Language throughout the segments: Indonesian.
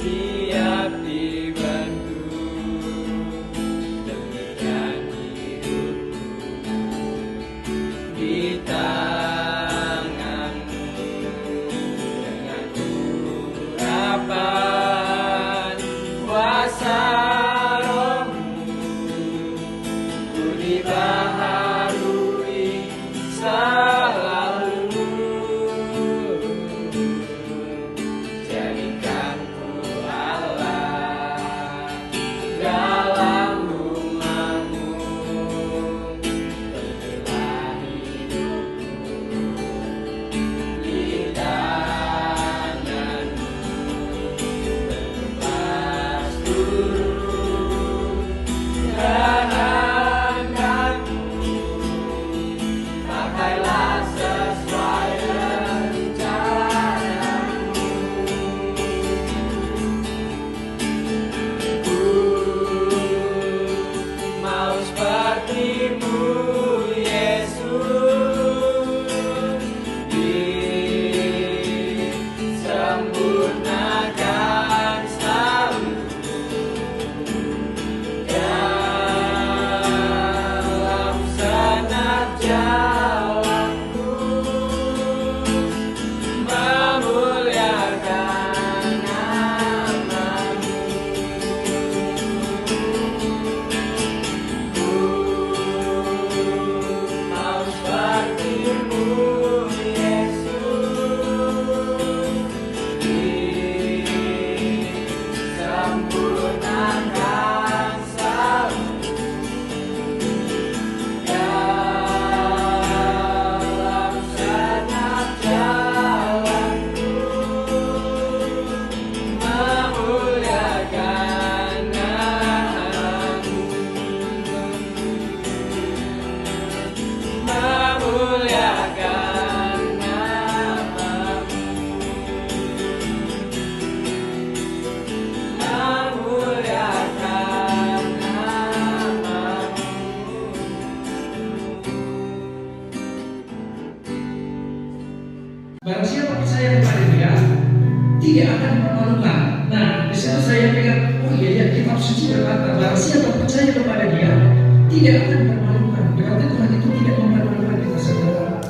siap dibantu. Demikian hidupku di tanganmu, dengan urapan kuasa rohmu, ku dibaharui selalu. Jadikan ku Allah dalam rumahmu, berilah hidupku di tanganmu, berlepas turun kehendakmu, pakailah sesuai rencanamu. Ku mau sepertimu, Yesus, disempurnakan selalu dalam segenap jalanku, memuliakan nama-Mu. Ku mau sepertimu, Yesus, disempurnakan selalu dalam segenap jalanku, memuliakan nama-Mu, memuliakan nama-Mu, memuliakan nama-Mu. Barang siapa percaya kepada Dia, tidak akan dipermalukan. Nah, di situ saya pikir, oh iya ya, kitab suci berkata, barang siapa percaya kepada Dia, tidak akan dipermalukan. Berarti Tuhan itu tidak mempermalukan kita, saudara.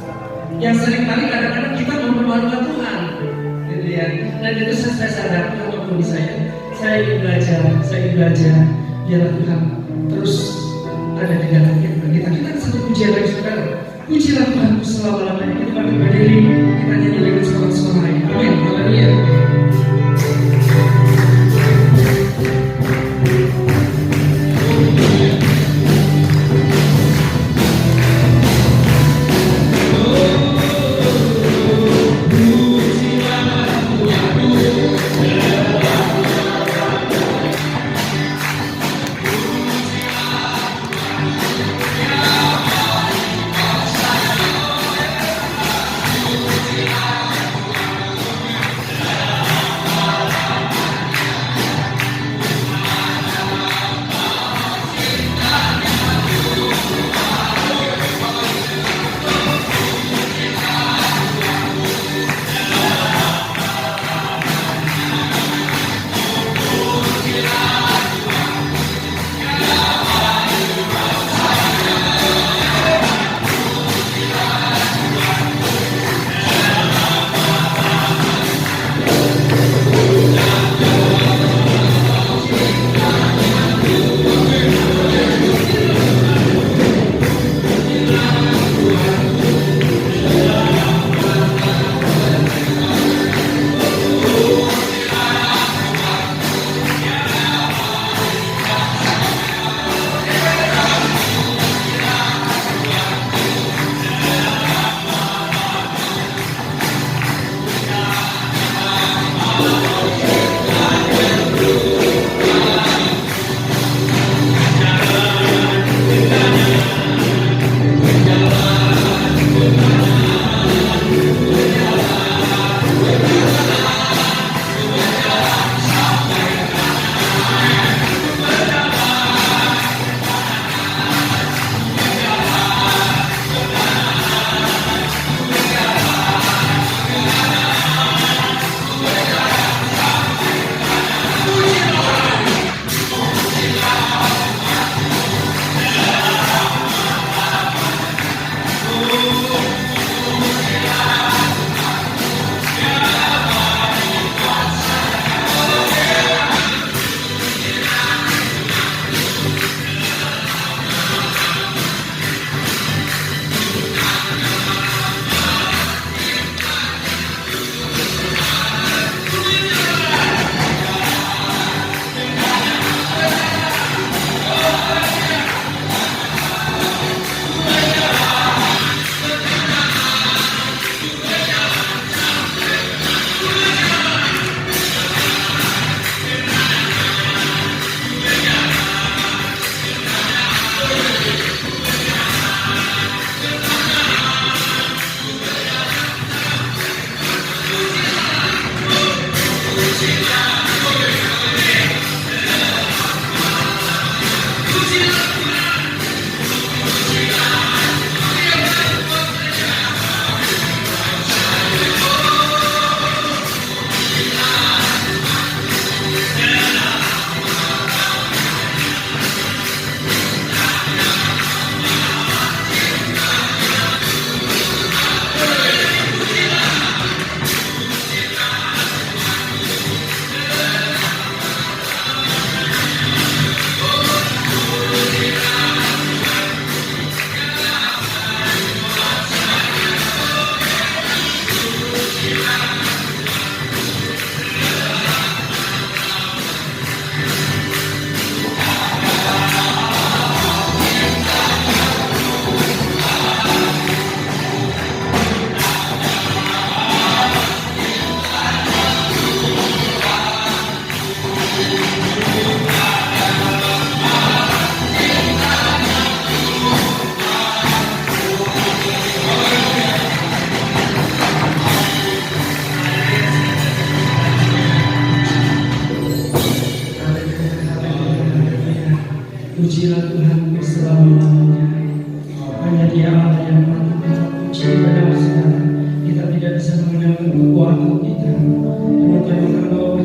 Yang seringkali kadang-kadang kita mempermalukan Tuhan, gitu ya. Dan itu saya sadar, Tuhan mengampuni saya. Saya ingin belajar, biarlah Tuhan terus ada di dalam kehidupan kita. Kita akan satu pujian lagi, saudara. Pujilah Tuhan selama-lamanya. Kita bangkit berdiri, kita nyanyi dengan suara-suara lain. Amin. Haleluya.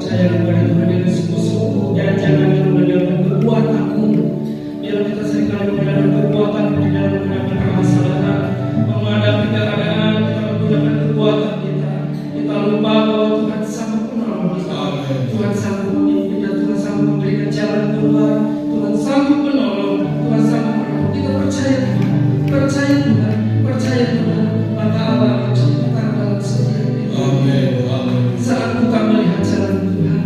percaya kepada Tuhan dengan sungguh-sungguh dan jangan mengandalkan kekuatanmu. Biar kita seringkali mengandalkan kekuatan di dalam menghadapi permasalahan, menghadapi keadaan, kita menggunakan kekuatan kita. Kita lupa bahwa Tuhan sanggup menolong kita. Tuhan sanggup memimpin dan Tuhan sanggup memberikan jalan keluar. Tuhan sanggup menolong. Tuhan sanggup menolong. Kita percaya Tuhan. Percaya Tuhan. Percaya Tuhan. Maka Allah akan kita dalam setiap hidup. Saat kita melihat jalan Tuhan,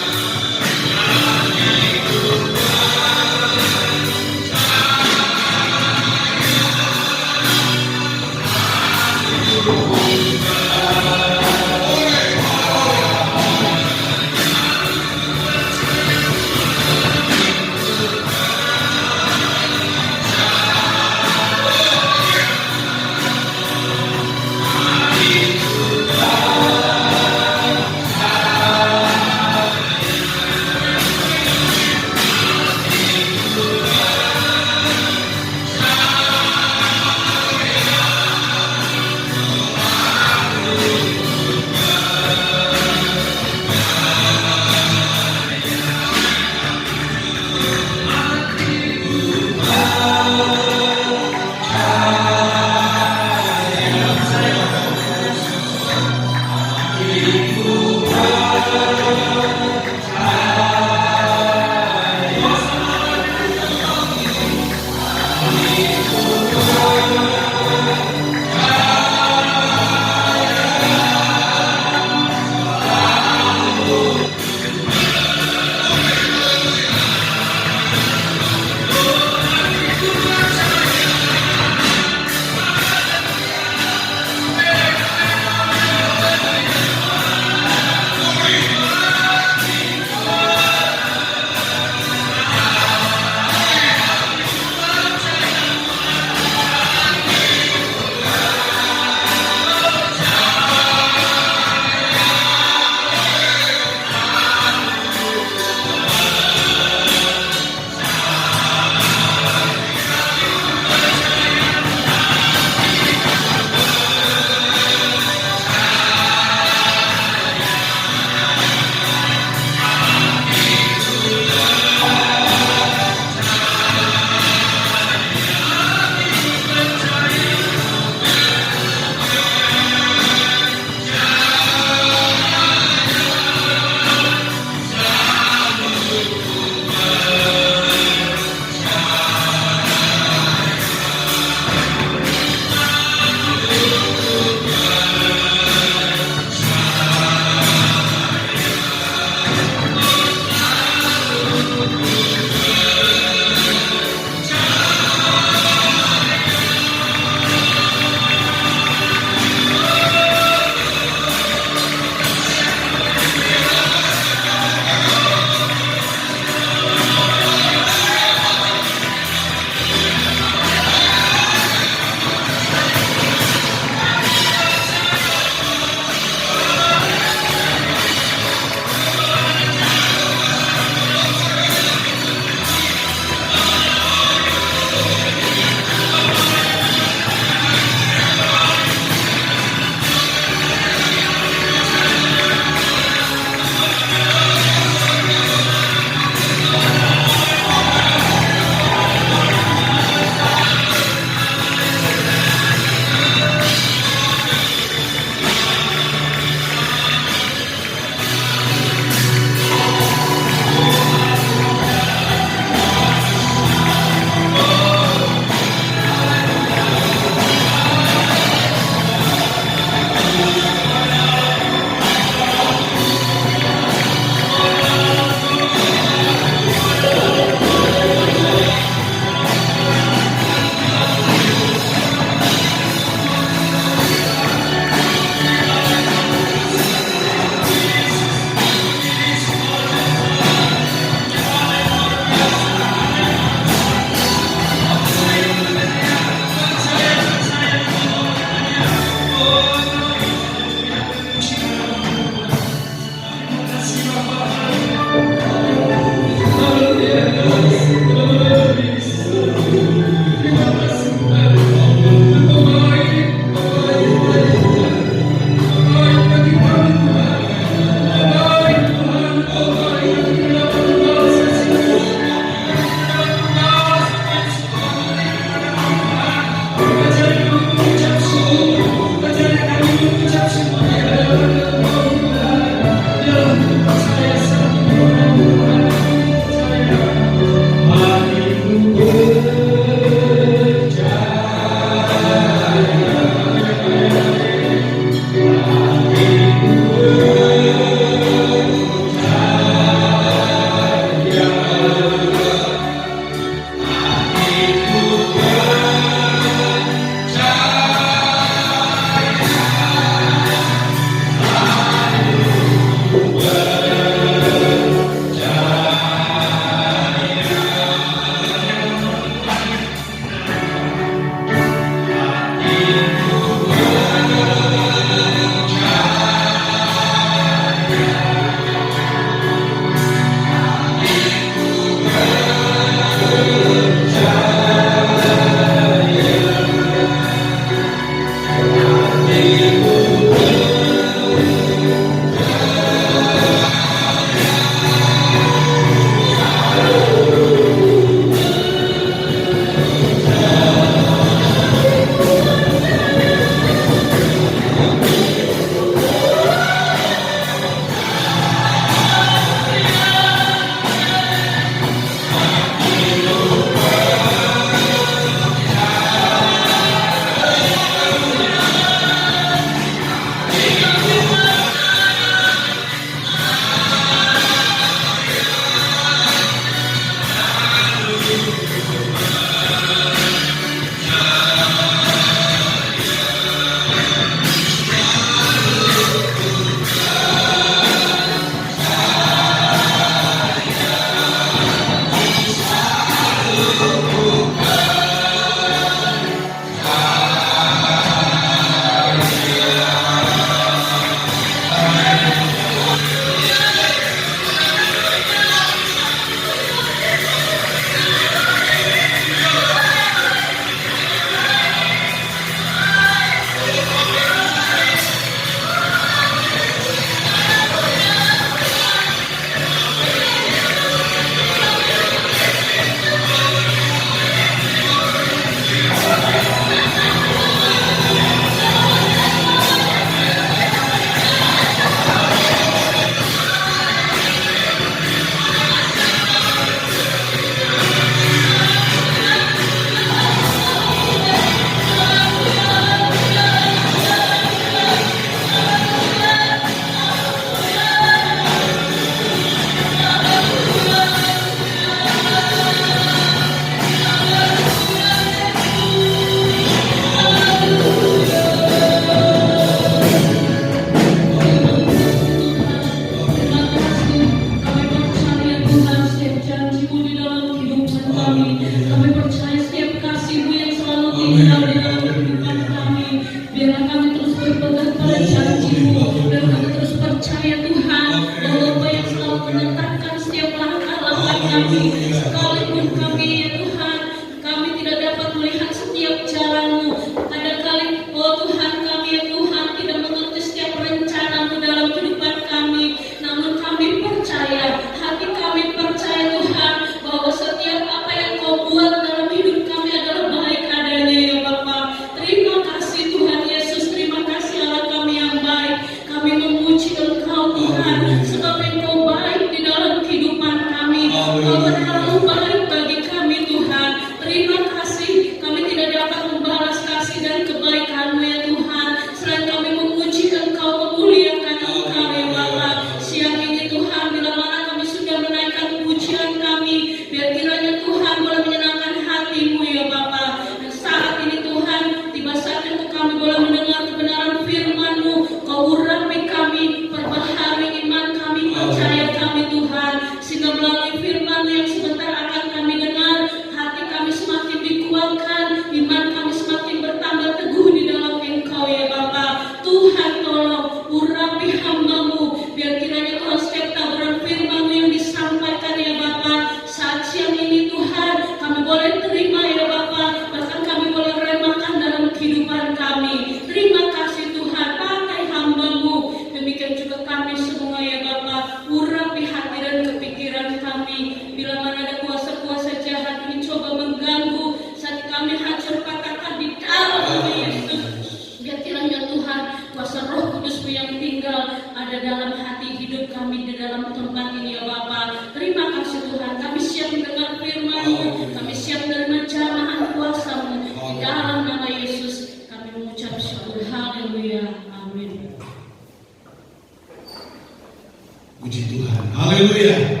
Haleluya.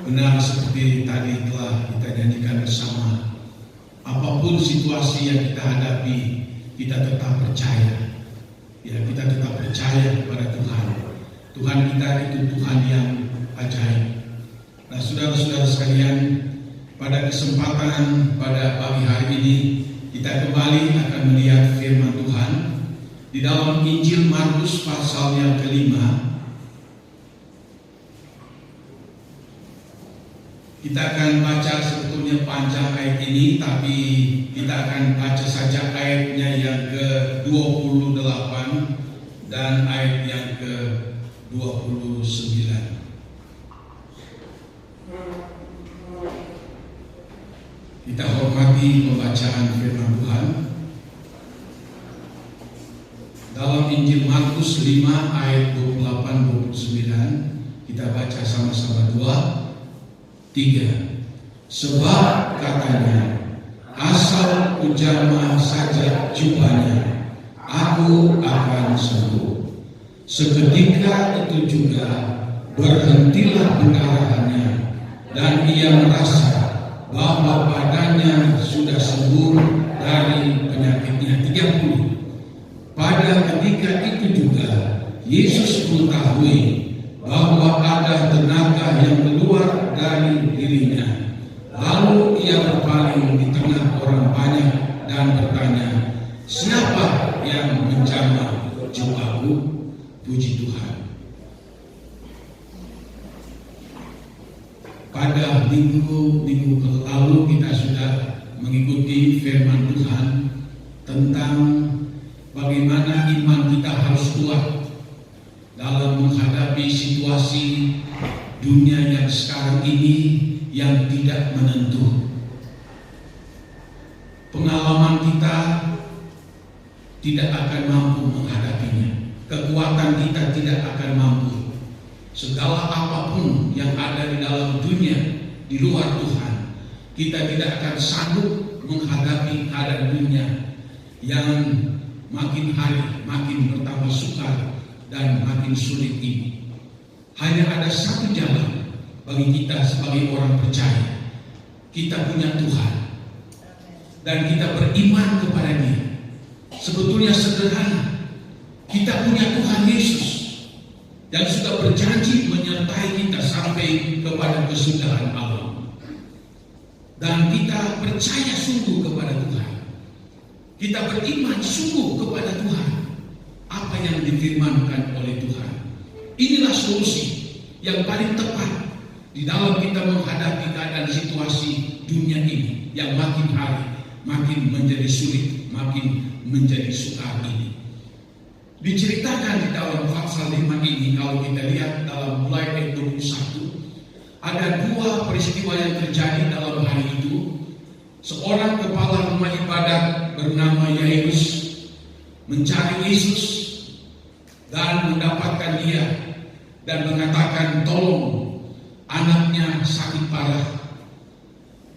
Benar seperti tadi telah kita nyanyikan bersama, apapun situasi yang kita hadapi, kita tetap percaya. Ya, kita tetap percaya kepada Tuhan. Tuhan kita itu Tuhan yang ajaib. Nah, saudara-saudara sekalian, pada kesempatan pada pagi hari ini kita kembali akan melihat firman Tuhan di dalam Injil Markus pasal yang kelima. Kita akan baca sebetulnya panjang ayat ini, tapi kita akan baca saja ayatnya yang ke-28 dan ayat yang ke-29. Kita hormati pembacaan firman Tuhan dalam Injil Markus 5 ayat 28-29. Kita baca sama-sama 2, 3. Sebab katanya, asal kujamah saja jubahnya, aku akan sembuh. Seketika itu juga berhentilah pendarahannya, dan ia merasa bahwa badannya sudah sembuh dari penyakitnya. 30. Pada ketika itu juga Yesus mengetahui bahwa ada tenaga yang keluar dari dirinya. Lalu ia berpaling di tengah orang banyak dan bertanya, siapa yang menjamah jubahku? Puji Tuhan. Pada minggu lalu kita sudah mengikuti firman Tuhan tentang bagaimana iman kita harus kuat dalam menghadapi situasi dunia yang sekarang ini yang tidak menentu. Pengalaman kita tidak akan mampu menghadapinya. Kekuatan kita tidak akan mampu. Segala apapun yang ada di dalam dunia di luar Tuhan, kita tidak akan sanggup menghadapi keadaan dunia yang makin hari makin bertambah sukar dan makin sulit ini. Hanya ada satu jalan bagi kita sebagai orang percaya. Kita punya Tuhan dan kita beriman kepada Dia. Sebetulnya sederhana. Kita punya Tuhan Yesus yang sudah berjanji menyertai kita sampai kepada kesudahan alam. Dan kita percaya sungguh kepada Tuhan. Kita beriman sungguh kepada Tuhan. Apa yang difirmankan oleh Tuhan. Inilah solusi yang paling tepat di dalam kita menghadapi keadaan situasi dunia ini yang makin hari makin menjadi sulit, makin menjadi sukar ini. Diceritakan di dalam pasal 5 ini, kalau kita lihat dalam mulai ayat 21, ada dua peristiwa yang terjadi dalam hari itu. Seorang kepala rumah ibadat bernama Yairus mencari Yesus dan mendapatkan Dia dan mengatakan, tolong, anaknya sakit parah,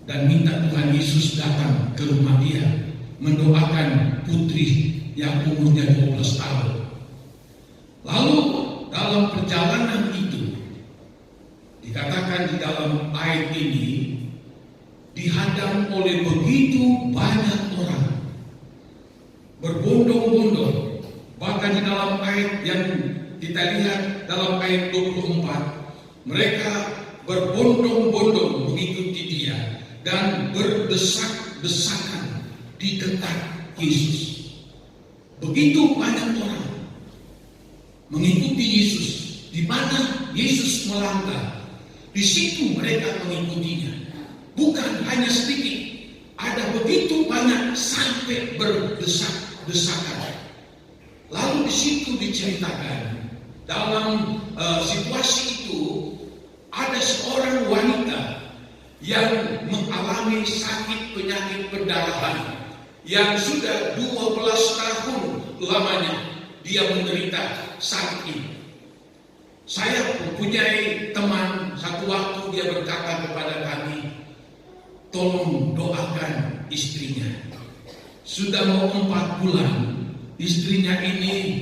dan minta Tuhan Yesus datang ke rumah dia mendoakan putri yang umurnya 12 tahun. Lalu dalam perjalanan itu dikatakan di dalam ayat ini dihadang oleh begitu banyak orang berbondong-bondong. Bahkan di dalam ayat yang kita lihat dalam ayat 24, mereka berbondong-bondong mengikuti Dia dan berdesak-desakan di dekat Yesus. Begitu banyak orang mengikuti Yesus. Di mana Yesus melangkah, di situ mereka mengikutinya. Bukan hanya sedikit, ada begitu banyak sampai berdesak-desakan. Lalu di situ diceritakan dalam situasi itu ada seorang wanita yang mengalami sakit penyakit pendarahan yang sudah 12 tahun lamanya dia menderita sakit ini. Saya mempunyai teman, satu waktu dia berkata kepada kami, tolong doakan istrinya. Sudah mau 4 bulan, istrinya ini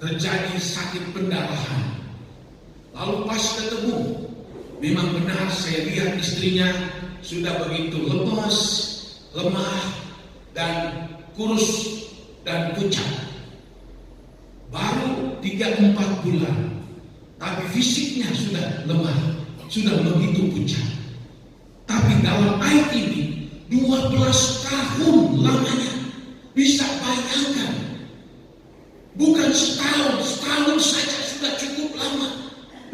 terjadi sakit pendarahan. Lalu pas ketemu, memang benar saya lihat istrinya sudah begitu lemas, lemah, dan kurus dan pucat. Baru 3-4 bulan, tapi fisiknya sudah lemah, sudah begitu pucat. Tapi dalam ayat ini 12 tahun lamanya. Bisa bayangkan, bukan setahun saja sudah cukup lama.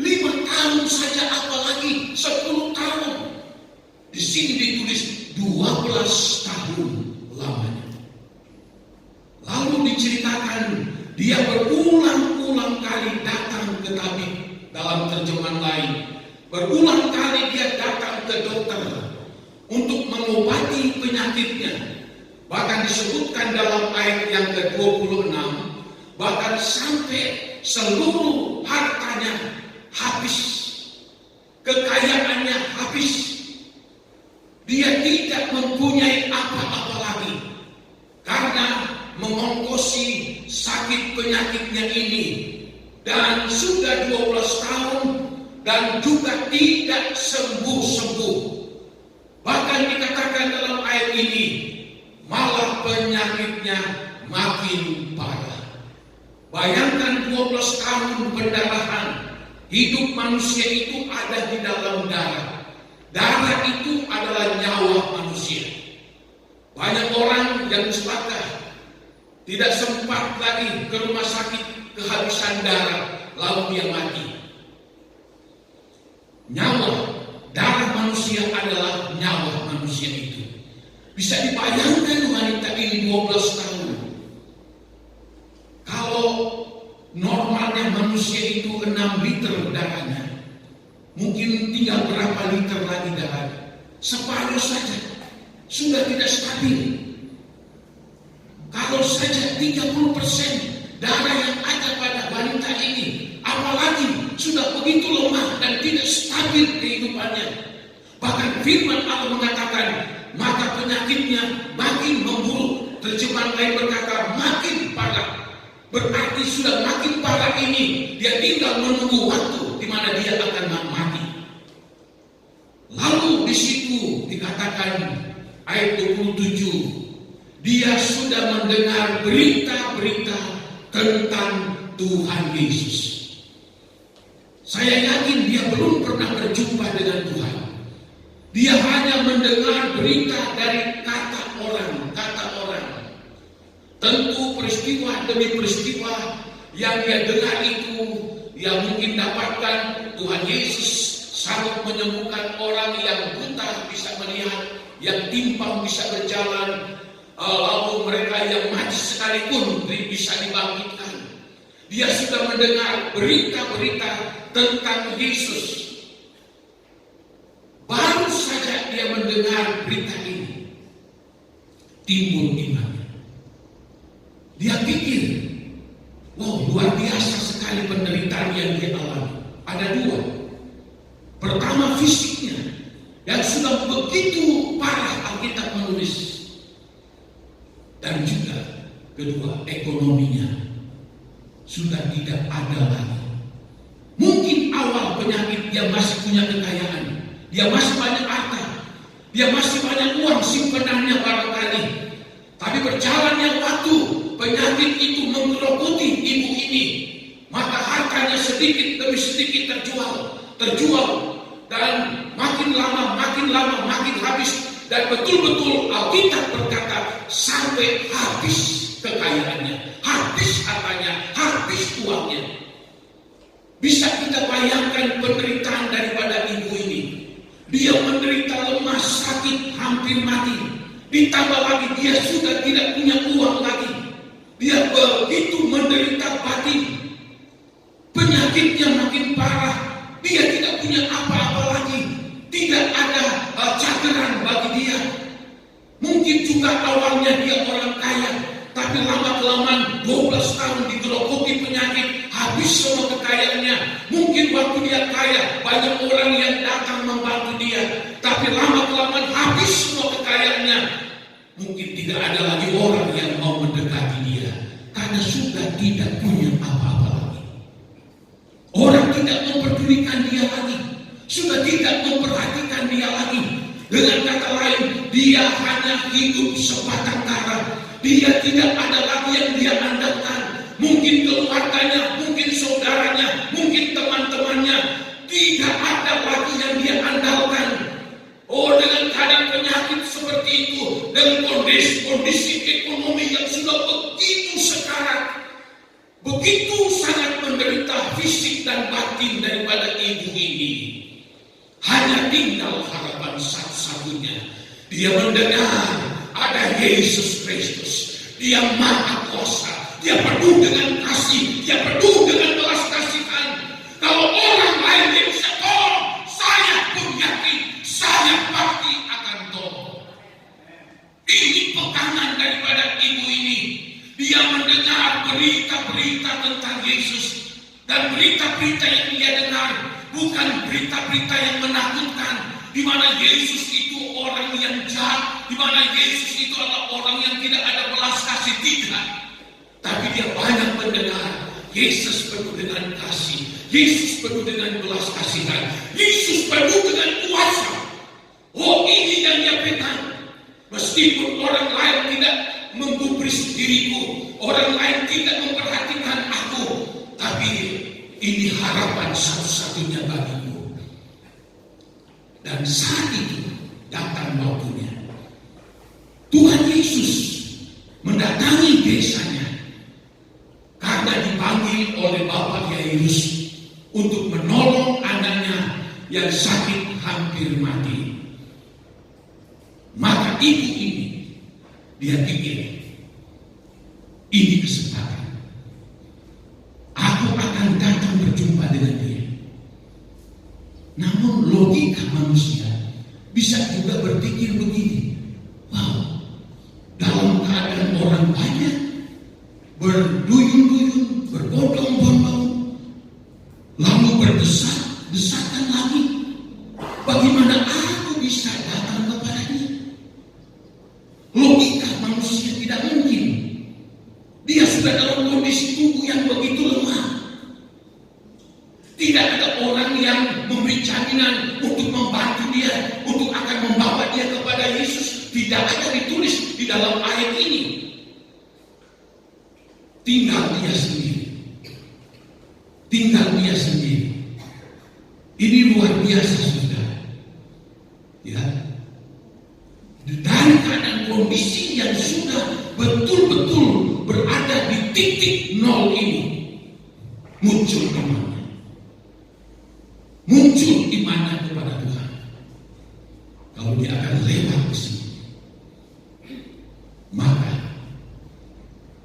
5 tahun saja, apalagi 10 tahun. Di sini ditulis 12 tahun lamanya. Lalu diceritakan dia berulang-ulang kali datang ke tabib. Dalam terjemahan lain, berulang kali dia datang ke dokter untuk mengobati penyakitnya. Bahkan disebutkan dalam ayat yang ke-26, bahkan sampai seluruh hartanya habis, kekayaannya habis. Dia tidak mempunyai apa-apa lagi karena mengongkosi sakit penyakitnya ini. Dan sudah 12 tahun dan juga tidak sembuh-sembuh. Bahkan dikatakan dalam ayat ini, malah penyakitnya makin parah. Bayangkan 12 tahun pendarahan. Hidup manusia itu ada di dalam darah. Darah itu adalah nyawa manusia. Banyak orang yang celaka, tidak sempat lagi ke rumah sakit, kehabisan darah, lalu dia mati. Nyawa, darah manusia adalah nyawa manusia itu. Bisa dibayangkan wanita ini 12 tahun. Kalau normalnya manusia itu 6 liter darahnya, mungkin tinggal berapa liter lagi darahnya. Separuh saja, sudah tidak stabil. Kalau saja 30% darah yang ada pada wanita ini, apalagi sudah begitu lemah dan tidak stabil kehidupannya. Bahkan firman Allah mengatakan, maka penyakitnya makin memburuk. Terjemahan lain berkata makin parah. Berarti sudah makin parah ini, dia tinggal menunggu waktu di mana dia akan mati. Lalu di situ dikatakan ayat 27, dia sudah mendengar berita-berita tentang Tuhan Yesus. Saya yakin dia belum pernah berjumpa dengan Tuhan. Dia hanya mendengar berita dari kata orang. Tentu peristiwa demi peristiwa yang dia dengar itu, dia mungkin dapatkan Tuhan Yesus sanggup menyembuhkan orang yang buta bisa melihat, yang timpang bisa berjalan, lalu mereka yang mati sekalipun bisa dibangkitkan. Dia sudah mendengar berita-berita tentang Yesus. Baru saja dia mendengar berita ini, timbul iman. Dia pikir, wow, luar biasa sekali penderitaan yang dia alami. Ada 2. Pertama, fisiknya yang sudah begitu parah, Alkitab menulis. Dan juga kedua, ekonominya sudah tidak ada lagi. Mungkin awal penyakit dia masih punya kekayaan, dia masih banyak harta, dia masih banyak uang simpenannya barangkali. Tapi berjalannya waktu, penyakit itu menggerogoti ibu ini, maka hartanya sedikit demi sedikit terjual, dan makin lama makin habis. Dan betul-betul Alkitab berkata sampai habis kekayaannya, habis hartanya, habis uangnya. Bisa kita bayangkan penderitaan daripada ibu ini. Dia menderita lemas, sakit, hampir mati. Ditambah lagi dia sudah tidak punya uang lagi. Dia begitu menderita batin. Penyakitnya makin parah. Dia tidak punya apa-apa lagi. Tidak ada cadangan bagi dia. Mungkin juga awalnya dia orang kaya, tapi lama-kelamaan 12 tahun digerogoti penyakit, habis semua kekayaannya. Mungkin waktu dia kaya, banyak orang yang datang membantu dia, tapi lama-kelamaan habis semua kekayaannya. Mungkin tidak ada lagi orang yang mau mendekati dia. karena sudah tidak punya apa-apa lagi. Orang tidak memperdulikan dia lagi, sudah tidak memperhatikan dia lagi. Dengan kata lain, dia hanya hidup sebatang kara. Dia tidak ada lagi yang dia andalkan. Mungkin keluarganya, mungkin saudaranya, mungkin teman-temannya. Tidak ada lagi yang dia andalkan. Oh, dengan keadaan penyakit seperti itu, dengan kondisi ekonomi yang sudah begitu sekarat, begitu sangat menderita fisik dan batin daripada ibu ini, hanya tinggal harapan satu-satunya. Dia mendengar ada Yesus Kristus. Dia Maha Kuasa. Dia penuh dengan kasih. Dia penuh dengan belas kasihan. Kalau orang lain yang bisa tolong, saya pun yakin saya pasti akan tolong. Ini pekanan daripada ibu ini. Dia mendengar berita-berita tentang Yesus. Dan berita-berita yang dia dengar bukan berita-berita yang menakutkan, di mana Yesus itu orang yang jahat, di mana Yesus itu adalah orang yang tidak ada belas kasih, tidak. Tapi dia banyak mendengar Yesus penuh dengan kasih, Yesus penuh dengan belas kasihan, Yesus penuh dengan kuasa. Oh, ini yang dia pegang. Meskipun orang lain tidak menggubris diriku, orang lain tidak memperhatikan aku, tapi ini harapan satu-satunya bagiku. Dan saat itu datang waktunya. Tuhan Yesus mendatangi desanya karena dipanggil oleh Bapak Yairus untuk menolong anaknya yang sakit hampir mati. Maka ibu ini, dia pikir, ini kesempatan. Aku akan datang berjumpa dengan dia. Namun logika manusia bisa juga berpikir begini. Wow, dalam keadaan orang banyak, berduyun-duyun, berbondong-bondong, lalu berdesak-desakan lagi, bagaimana aku bisa datang kepadanya? Logika manusia tidak mungkin. Dia sudah dalam kondisi tubuh yang begitu lemah. Tidak ada orang yang memberi jaminan untuk membantu dia, untuk akan membawa dia kepada Yesus. Tidak ada ditulis di dalam ayat ini. Tinggal dia sendiri. Tinggal dia sendiri. Ini luar biasa, sudah. Ya. Dari keadaan kondisi yang sudah betul-betul berada di titik nol ini, muncul imannya. Muncul imannya kepada Tuhan. Kalau dia akan lewat ke sini, maka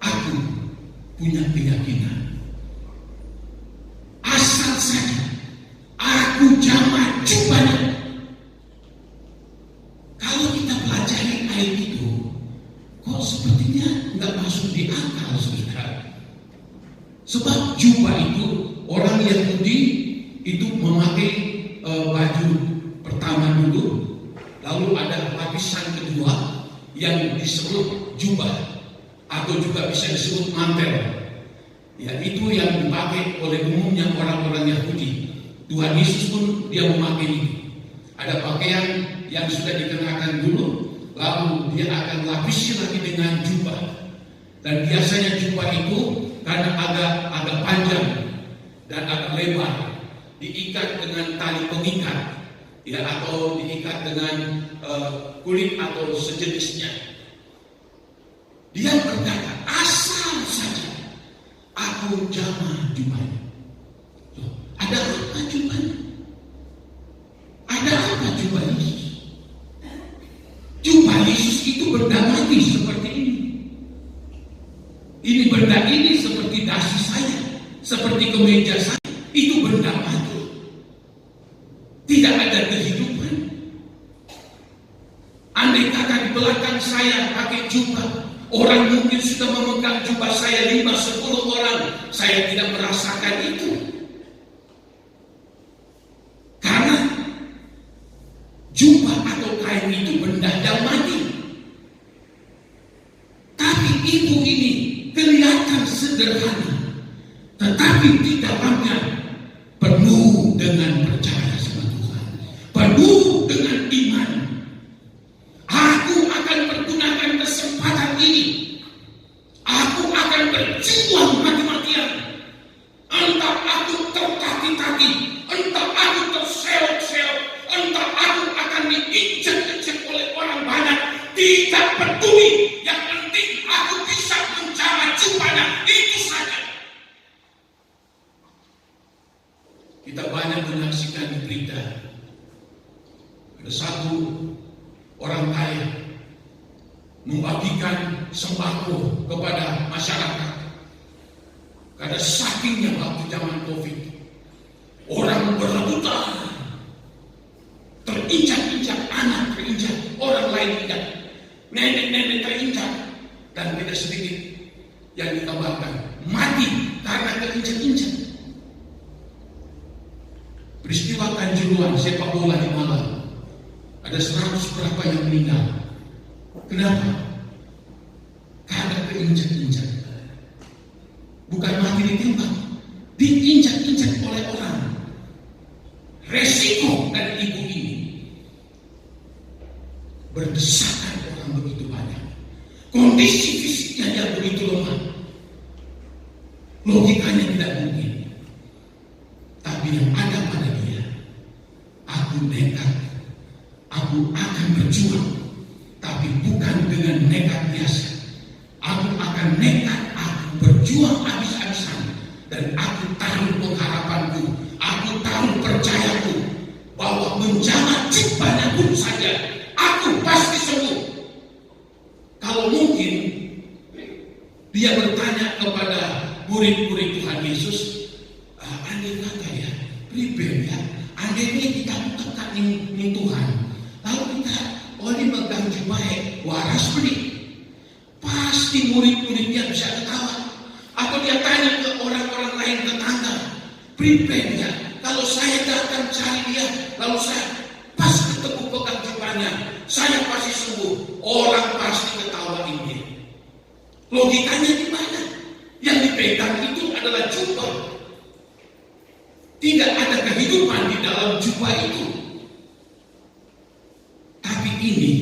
aku punya keyakinan, asal saja aku jamah jubahnya. Kalau kita pelajari ayat itu, kok sepertinya nggak masuk di akal, saudara. Sebab jubah itu orang Yahudi itu memakai baju pertama dulu, lalu ada lapisan kedua yang disebut jubah atau juga bisa disebut mantel. Ya, itu yang dipakai oleh umumnya orang-orang Yahudi. Tuhan Yesus pun dia memakai ini. Ada pakaian yang sudah dikenakan dulu, lalu dia akan lapisi lagi dengan jubah. Dan biasanya jubah itu karena agak panjang dan agak lebar, diikat dengan tali pengikat, ya, atau diikat dengan kulit atau sejenisnya. Dia berkata, asal saja aku jamah jubahnya. Ada apa jubahnya? Ada apa jubah Yesus? Jubah Yesus itu benda mati seperti ini. Ini benda ini seperti dasi saya, seperti kemeja saya. Itu benda mati. Tidak ada kehidupan. Andai kata di belakang saya pakai jubah, orang mungkin sudah memegang jubah saya 5-10 orang. Saya tidak merasakan itu. Karena jubah atau kain itu benda yang mati. Tapi ibu ini kelihatan tetapi di dalamnya penuh dengan percaya sama Tuhan, penuh dengan iman. Aku akan pergunakan kesempatan ini. Aku akan berjuang mati-matian. Entah aku tertati-tati, entah aku terseok-seok, entah aku akan diinjak-injak oleh orang banyak. Tidak peduli. Yang penting aku bisa menjama jubahnya. Itu saja. Kita banyak menyaksikan di berita. Ada satu orang kaya membagikan sembako kepada masyarakat. Karena sakingnya waktu zaman COVID, orang berebutan, terinjak-injak, anak terinjak, orang lain tidak, nenek-nenek terinjak, dan tidak sedikit yang dikabarkan mati karena terinjak-injak. Peristiwa Kanjuruhan sepak bola di Malang, ada 100 berapa yang meninggal. Kenapa? Karena terinjak-injak. Bukan mati ditembak, diinjak-injak oleh orang. Resiko dari ibu ini, berdesakan orang begitu banyak, kondisi fisiknya yang begitu lemah, logikanya tidak mungkin. Tapi yang ada pada dia, aku nekat, aku akan berjuang, tapi bukan dengan nekat biasa. Aku akan nekat, aku berjuang habis-habisan, dan aku taruh pengharapanku, aku taruh percayaku bahwa menjama jubahnya pun saja aku pasti sembuh. Kalau mungkin dia bertanya kepada murid-murid Tuhan Yesus, andai kata ya, pribadi ya, andai ini kita tekan ning Tuhan, lalu kita oleh megang jubah waras beri. Pasti murid-muridnya bisa ketawa. Atau dia tanya ke orang-orang lain tetangga, pribadi ya, kalau saya datang cari dia, lalu saya pas ketemu pegang jubahnya, saya pasti sembuh. Orang pasti ketawain dia. Logikanya di mana? Yang dipegang itu adalah jubah. Tidak ada kehidupan di dalam jubah itu. Tapi ini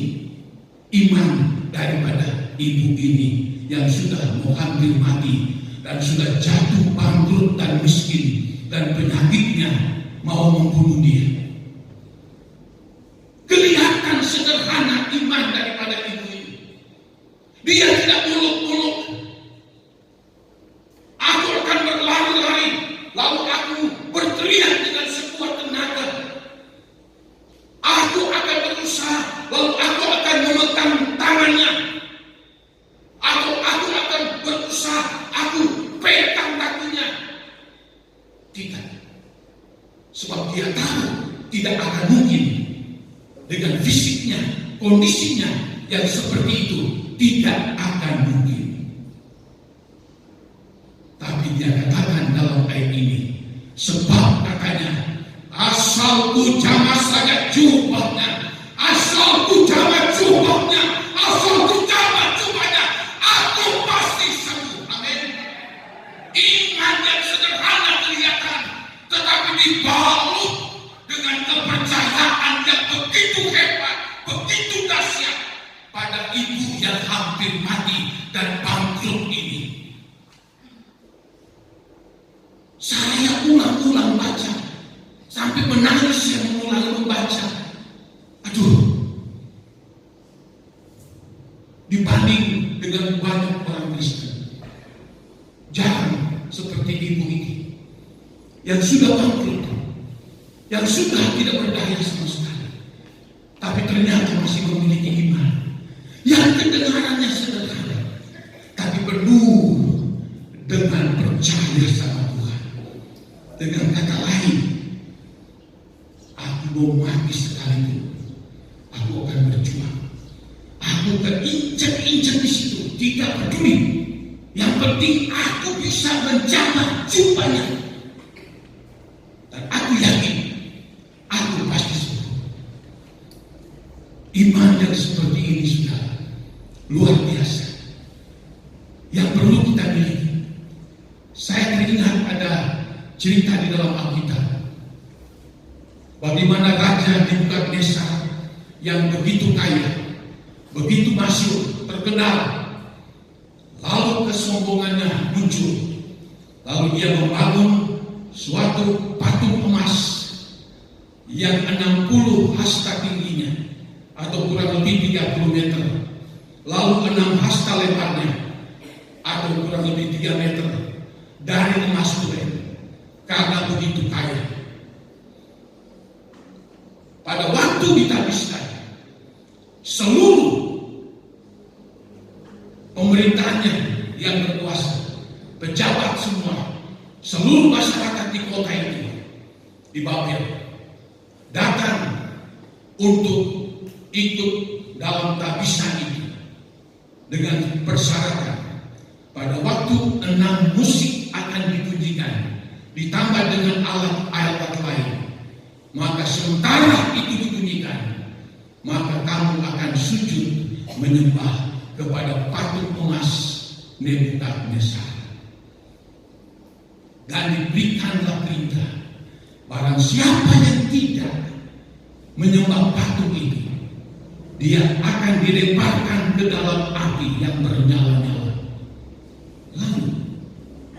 iman daripada ibu ini yang sudah mau hampir mati dan sudah jatuh bangkrut dan miskin, dan penyakitnya mau membunuh dia. Kelihatan sederhana iman daripada ibu ini. Dia tidak muluk-muluk. Aku akan berlari-lari, lalu aku berteriak dengan sekuat tenaga. Aku akan berusaha, lalu aku akan memegang tangannya. Atau aku akan berusaha, aku pegang kakinya. Tidak. Sebab dia tahu tidak akan mungkin dengan fisiknya, kondisinya yang seperti itu, tidak akan mungkin. Tapi dia katakan dalam ayat ini, sebab katanya, asal ku jamah saja jubahnya, asal ku jamah jubahnya, asal ku jamah jubahnya, aku pasti sembuh. Amin. Iman yang sederhana kelihatan, tetapi dibalut dengan kepercayaan yang begitu hebat, begitu dahsyat pada ibu yang hampir mati dan bangkrut ini. Saya ulang-ulang baca, sampai menangis yang mengulangi membaca. Aduh, dibanding dengan banyak orang Kristen, jarang seperti ibu ini yang sudah bangkrut, yang sudah tidak berdaya sama sekali, tapi ternyata masih memiliki iman yang kedengarannya sederhana, tapi penuh dengan percaya sama Tuhan. Dengan kata lain, aku mau mati sekalipun, aku akan berjuang. Aku akan injak-injak di situ, tidak peduli. Yang penting aku bisa menjamah jubahnya. Dan aku yakin, aku pasti sembuh. Iman yang seperti ini sudah luar biasa, yang perlu kita miliki. Saya teringat ada cerita di dalam Alkitab. Bagaimana Raja Nebukadnezar yang begitu kaya, begitu masyhur, terkenal, lalu kesombongannya muncul. Lalu dia membangun suatu patung emas yang 60 hasta tingginya, atau kurang lebih 30 meter, lalu 6 hasta lebarnya, atau kurang lebih 3 meter, dari emas putih, karena begitu kaya. Pada waktu ditabiskan, seluruh pemerintahnya yang berkuasa, pejabat semua, seluruh masyarakat di kota itu, di Babel, datang untuk ikut dalam tabisan itu dengan persyaratan pada waktu 6 musik akan dibunyikan, ditambah dengan alat-alat lain. Maka sementara itu dibunyikan, maka kamu akan sujud menyembah kepada patung emas Nebukadnezar. Dan diberikanlah perintah, barang siapa yang tidak menyembah patung itu, dia akan dilemparkan ke dalam api yang bernyala-nyala. Lalu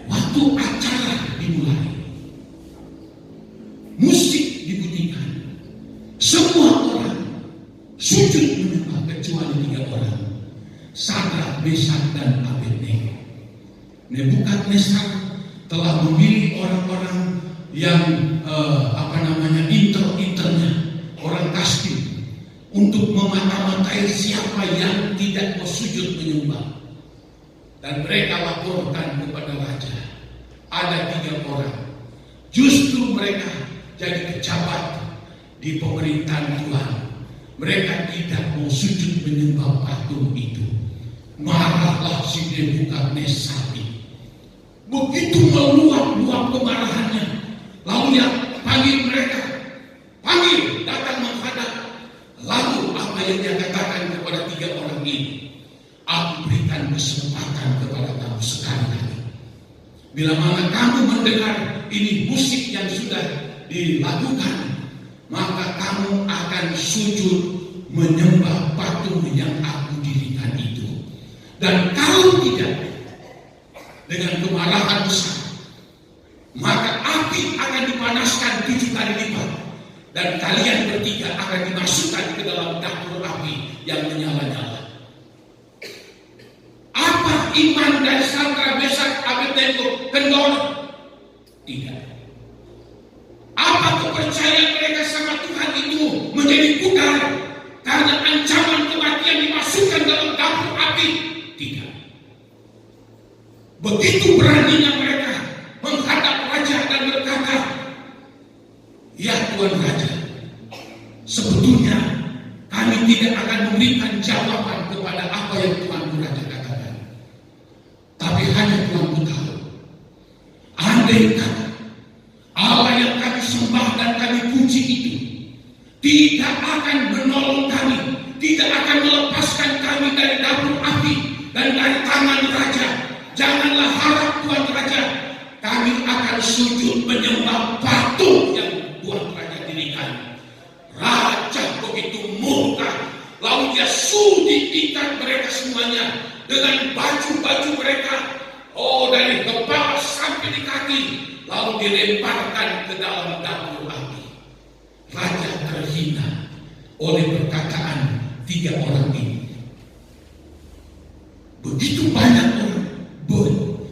waktu acara dimulai, musik dibunyikan, semua orang sujud menyembah kecuali 3 orang, Sadrak, Mesak, dan Abednego. Nebukadnezar telah memilih orang-orang yang intelnya, orang kastil, untuk memata-matai siapa yang tidak mau sujud menyembah. Dan mereka laporkan kepada raja, ada 3 orang, justru mereka jadi pejabat di pemerintahan Tuhan. Mereka tidak mau sujud menyembah patung itu. Marahlah si Nebukadnezar. Begitu meluap-luap kemarahannya, lalu ya panggil mereka, datang menghadap. Lalu apa yang dia katakan kepada 3 orang ini? Aku berikan kesempatan kepada kamu sekali lagi. Bila mana kamu mendengar ini musik yang sudah dilakukan, maka kamu akan sujud menyembah patung yang aku dirikan itu. Dan kalau tidak, dengan kemarahan besar, maka api akan dipanaskan 7 kali lipat, dan kalian bertiga akan dimasukkan ke dalam dapur api yang menyala-nyala. Apa iman dari Sadrak, Mesak, Abednego kendor? Tidak. Apa kepercayaan mereka sama Tuhan itu menjadi pudar karena ancaman kematian dimasukkan dalam dapur api? Tidak. Begitu beraninya mereka menghadap raja dan berkata, ya Tuan Raja, sebetulnya kami tidak akan memberikan jawaban kepada apa yang Tuan Raja katakan. Tapi hanya Tuhan tahu, andai kata Allah yang kami sembah dan kami puji itu tidak akan menolong kami, tidak akan melepaskan kami dari dapur api dan dari tangan raja, janganlah harap Tuan Raja, kami akan sujud menyembah patung yang Tuan Raja dirikan. Raja begitu murka, lalu dia sudikan mereka semuanya dengan baju-baju mereka, dari kepala sampai di kaki, lalu dilemparkan ke dalam dapur api. Raja terhina oleh perkataan 3 orang ini. Begitu banyak orang,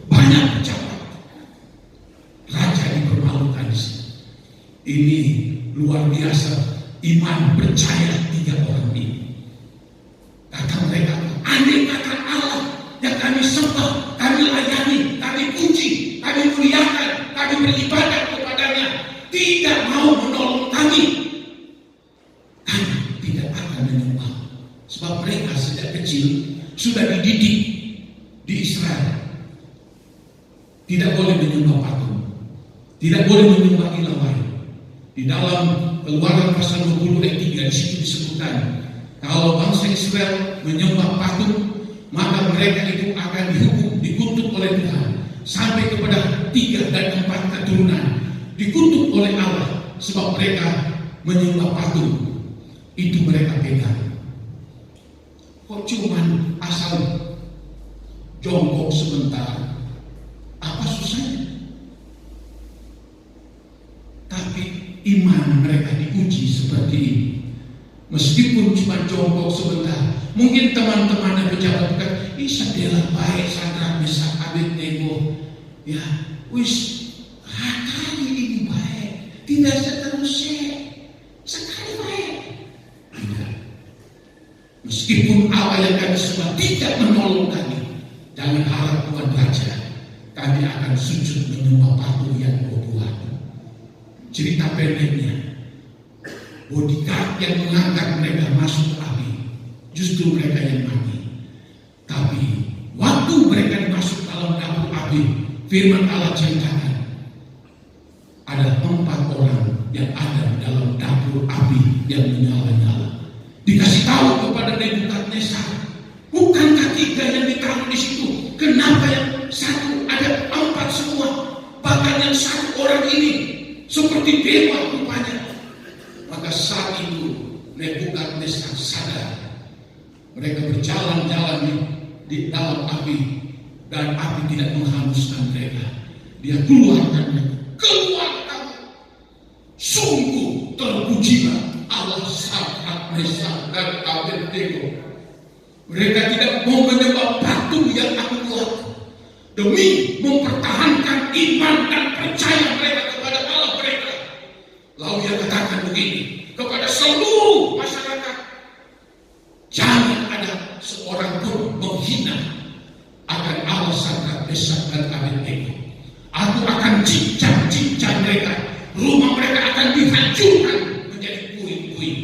banyak pejabat, raja dipermalukan. Ini luar biasa iman percaya 3 orang ini. Kata mereka, andai kata Allah yang kami sembah, kami layani, kami puji, kami muliakan, kami beribadat kepadanya, tidak mau menolong kami tidak akan menyembah. Sebab mereka sejak kecil sudah dididik di Israel, tidak boleh menyembah patung, tidak boleh menyembah ilah lain. Di dalam Keluaran pasal 20 ayat 3 di situ disebutkan, kalau bangsa Israel menyembah patung, maka mereka itu akan dihukum, dikutuk oleh Tuhan sampai kepada 3 dan 4 keturunan. dikutuk oleh Allah sebab mereka menyembah patung. Itu mereka pegang. Kok cuman asal jongkok sebentar, apa susahnya? Tapi iman mereka diuji seperti ini. Meskipun cuma jongkok sebentar, mungkin teman-temannya pejabat berkata, sadela baik, Sadrak, Mesak, Abednego, ya, kali ini baik, tidak seterusnya, sekali baik. Tidak. Meskipun Allah yang kami sembah tidak menolong kami, jangan harap Tuhan Raja, kami akan sujud menyembah patung yang kau buat. Cerita pendeknya, bodyguard yang mengangkat mereka masuk ke api, justru mereka yang mati. Tapi waktu mereka masuk dalam dapur api, firman Allah ceritakan ada 4 orang yang ada dalam dapur api yang menyala-nyala. Dikasih tahu kepada Nebukadnezar, bukankah 3 yang ditaruh di situ? Kenapa yang 1 ada 4 semua? Bahkan yang 1 orang ini seperti dewa rupanya. Maka saat itu Nebukadnezar sadar. Mereka berjalan-jalan di dalam api dan api tidak menghanguskan mereka. Dia keluarkan mereka. Keluar kamu. Sungguh terpujilah Allah Sadrak, Mesak dan Abednego. Mereka tidak mau menyembah patung yang aku buat demi mempertahankan iman dan percaya mereka kepada Allah mereka. Lalu dia katakan begini kepada seluruh masyarakat, jangan ada seorang pun menghina akan Allah Sadrak, Mesak dan Abednego. Aku akan cincang-cincang mereka, rumah mereka akan dihancurkan menjadi puing-puing.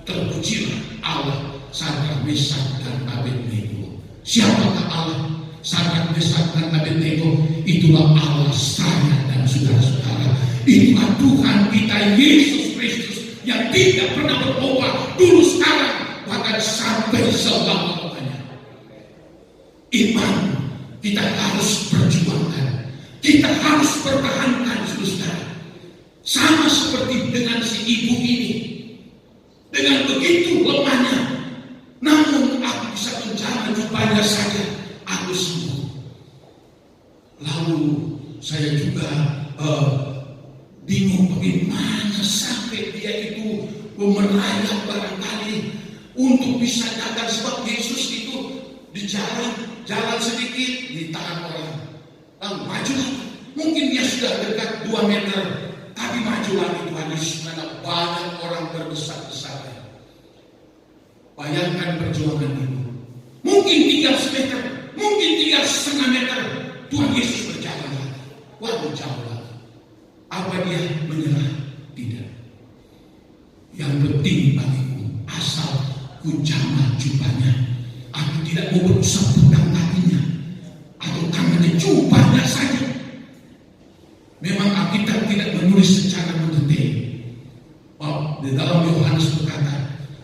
Terpujilah Allah Sadrak, Mesak dan Abednego. Siapakah Allah Sadrak, Mesak dan Abednego? Itulah Allah saya dan saudara-saudara. Itulah Tuhan kita Yesus Kristus yang tidak pernah berubah dulu, sekarang, bahkan sampai selama-lamanya. Iman kita harus perjuangkan, kita harus pertahankan, saudara. Sama seperti dengan si ibu ini, dengan begitu lemahnya, namun aku bisa menjaga jubahnya saja, aku sembuh. Lalu saya juga bingung bagaimana sampai dia itu merayap barangkali untuk bisa datang, sebab Yesus itu di jalan sedikit ditahan orang, maju lagi. Mungkin dia sudah dekat 2 meter, tapi maju lagi Tuhan Yesus karena banyak orang berdesak-desakan. Bayangkan perjuangan itu. Mungkin tinggal semeter, mungkin tinggal setengah meter, Tuhan Yesus berjalan lagi. Waduh, jauh lagi. Apa dia menyerah? Tidak. Yang penting bagiku, asal ku jamah jubahnya, aku tidak mau berusaha pegang kakinya atau tangannya, jubahnya saja. Memang Alkitab tidak menulis secara mendetail. Di dalam Yohanes berkata,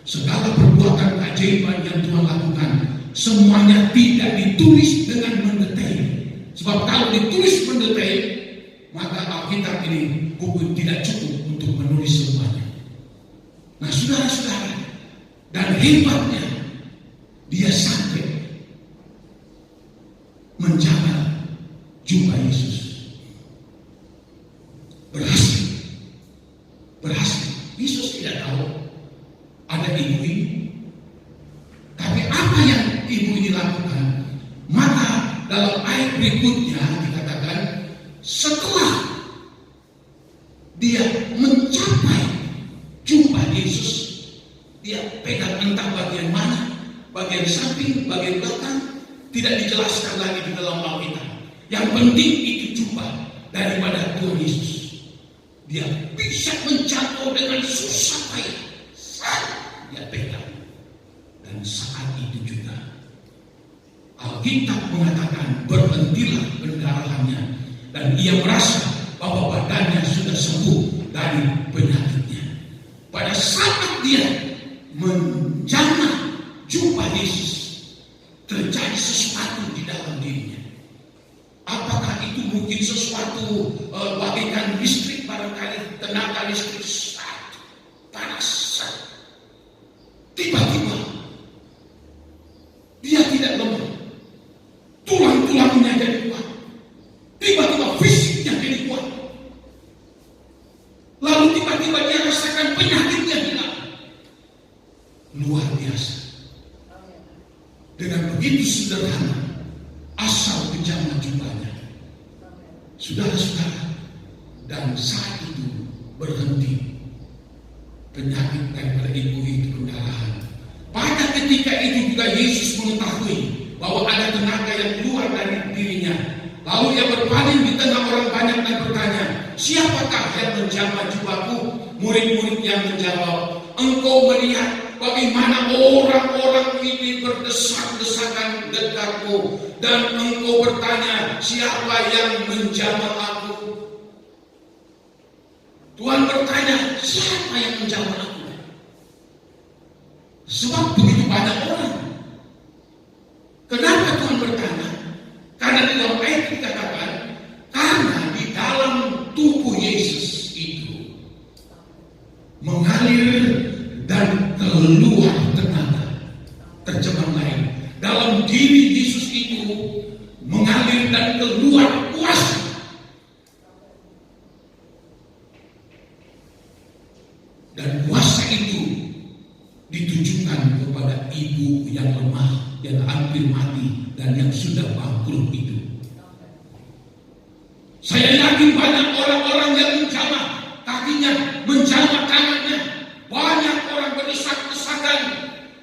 segala perbuatan keajaiban yang Tuhan lakukan semuanya tidak ditulis dengan mendetail. Sebab kalau ditulis mendetail, maka Alkitab ini buku tidak cukup untuk menulis semuanya. Nah, saudara-saudara, dan hebatnya dia sampai menjaga jubah Yesus. Berhasil. Yesus tidak tahu ada ibu ini. Tapi apa yang ibu ini lakukan? Maka dalam ayat berikutnya dikatakan, setelah dia mencapai jubah Yesus, dia pegang entah bagian mana, bagian samping, bagian belakang, tidak dijelaskan lagi di dalam Alkitab. Yang penting itu jubah daripada Tuhan Yesus. Dia bisa menjangkau dengan susah payah saat dia pegang. Dan saat itu juga Alkitab mengatakan berhentilah pendarahannya, dan ia merasa bahwa badannya sudah sembuh dari penyakitnya. Pada saat dia menjamah jubah Yesus, terjadi sesuatu di dalam dirinya. Apakah itu mungkin sesuatu bagaikan listrik barangkali tenaga listrik panas. Tiba-tiba dia tidak lemah, tulang-tulangnya jadi kuat. Tiba-tiba fisiknya jadi kuat. Lalu tiba-tiba dia rasakan penyakitnya hilang. Luar biasa. Dengan begitu sederhana asal kejamnya jumlahnya. Saudara-saudara, dan saat itu berhenti penyakit daripada ibu itu pendarahan. Pada ketika itu juga Yesus mengetahui bahwa ada tenaga yang keluar dari dirinya. Lalu ia berpaling di tengah orang banyak dan bertanya, siapakah yang menjamah jubahku? Murid-murid yang menjawab, engkau melihat bagaimana orang-orang ini berdesak-desakan dekatmu, dan engkau bertanya, siapa yang menjamah aku? Tuhan bertanya, siapa yang menjamah aku? Sebab begitu banyak orang. Kenapa Tuhan bertanya? Karena di dalam ayat dikatakan, karena di dalam tubuh Yesus itu mengalir dan keluar tenaga. Terjemahan lain, dalam diri Yesus itu mengalir dan keluar kuasa. Dan kuasa itu ditujukan kepada ibu yang lemah, yang hampir mati, dan yang sudah bangkrut itu. Saya yakin banyak orang-orang yang menjamah kakinya, menjamah tangannya. Banyak orang berdesak-desakan,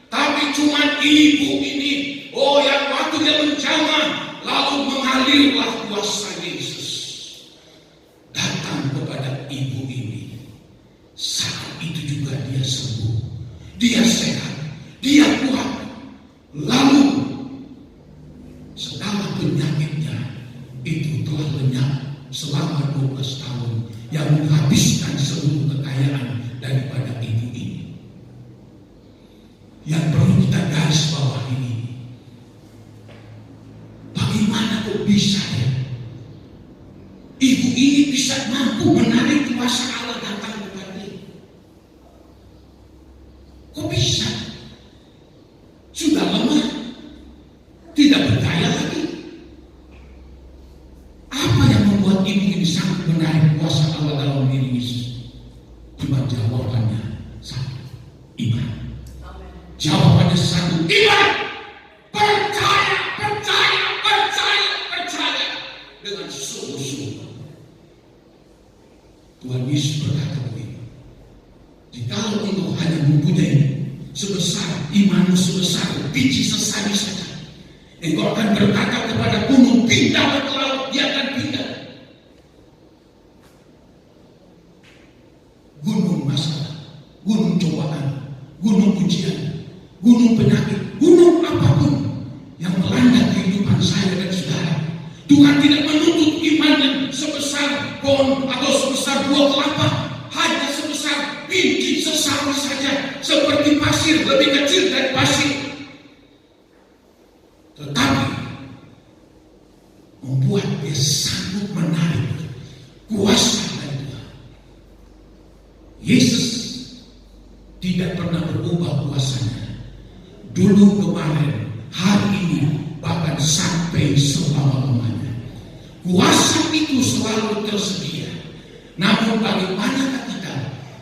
tapi cuma ibu ini, yang waktu dia menjamah, lalu mengalirlah kuasa Yesus datang kepada ibu ini. Saat itu juga dia sembuh, dia sehat, dia kuat. Lalu segala penyakitnya itu telah lenyap selama 12 tahun yang menghabiskan seluruh kekayaan daripada ibu ini. Yang perlu kita garis bawah ini, bagaimana kok bisa ya ibu ini bisa mampu menarik kuasa Allah datang kepada dia? Kok bisa? Sudah lemah, tidak berdaya lagi. Apa yang membuat ibu ini sangat menarik kuasa Allah dalam diri Yesus? Cuma jawabannya satu, iman. Jawabannya satu, iman. Percaya, percaya, percaya, percaya dengan sungguh-sungguh. Tuhan Yesus berkata begini, jikalau engkau hanya mempunyai sebesar imanmu sebesar biji sesawi saja, engkau akan berkata kepada gunung, pindah ke laut, dia akan pindah. Gunung masalah, gunung cobaan, gunung ujian, gunung penyakit, gunung apapun yang melanda kehidupan saya dan saudara, Tuhan tidak menuntut iman yang sebesar pohon atau sebesar buah kelapa, hanya sebesar biji sesawi saja, seperti pasir, lebih kecil dari pasir, tetapi membuat dia sanggup menarik kuasa dari Tuhan. Yesus tidak pernah berubah kuasanya, dulu, kemarin, hari ini, bahkan sampai selama-lamanya. Kuasa itu selalu tersedia. Namun bagaimana kita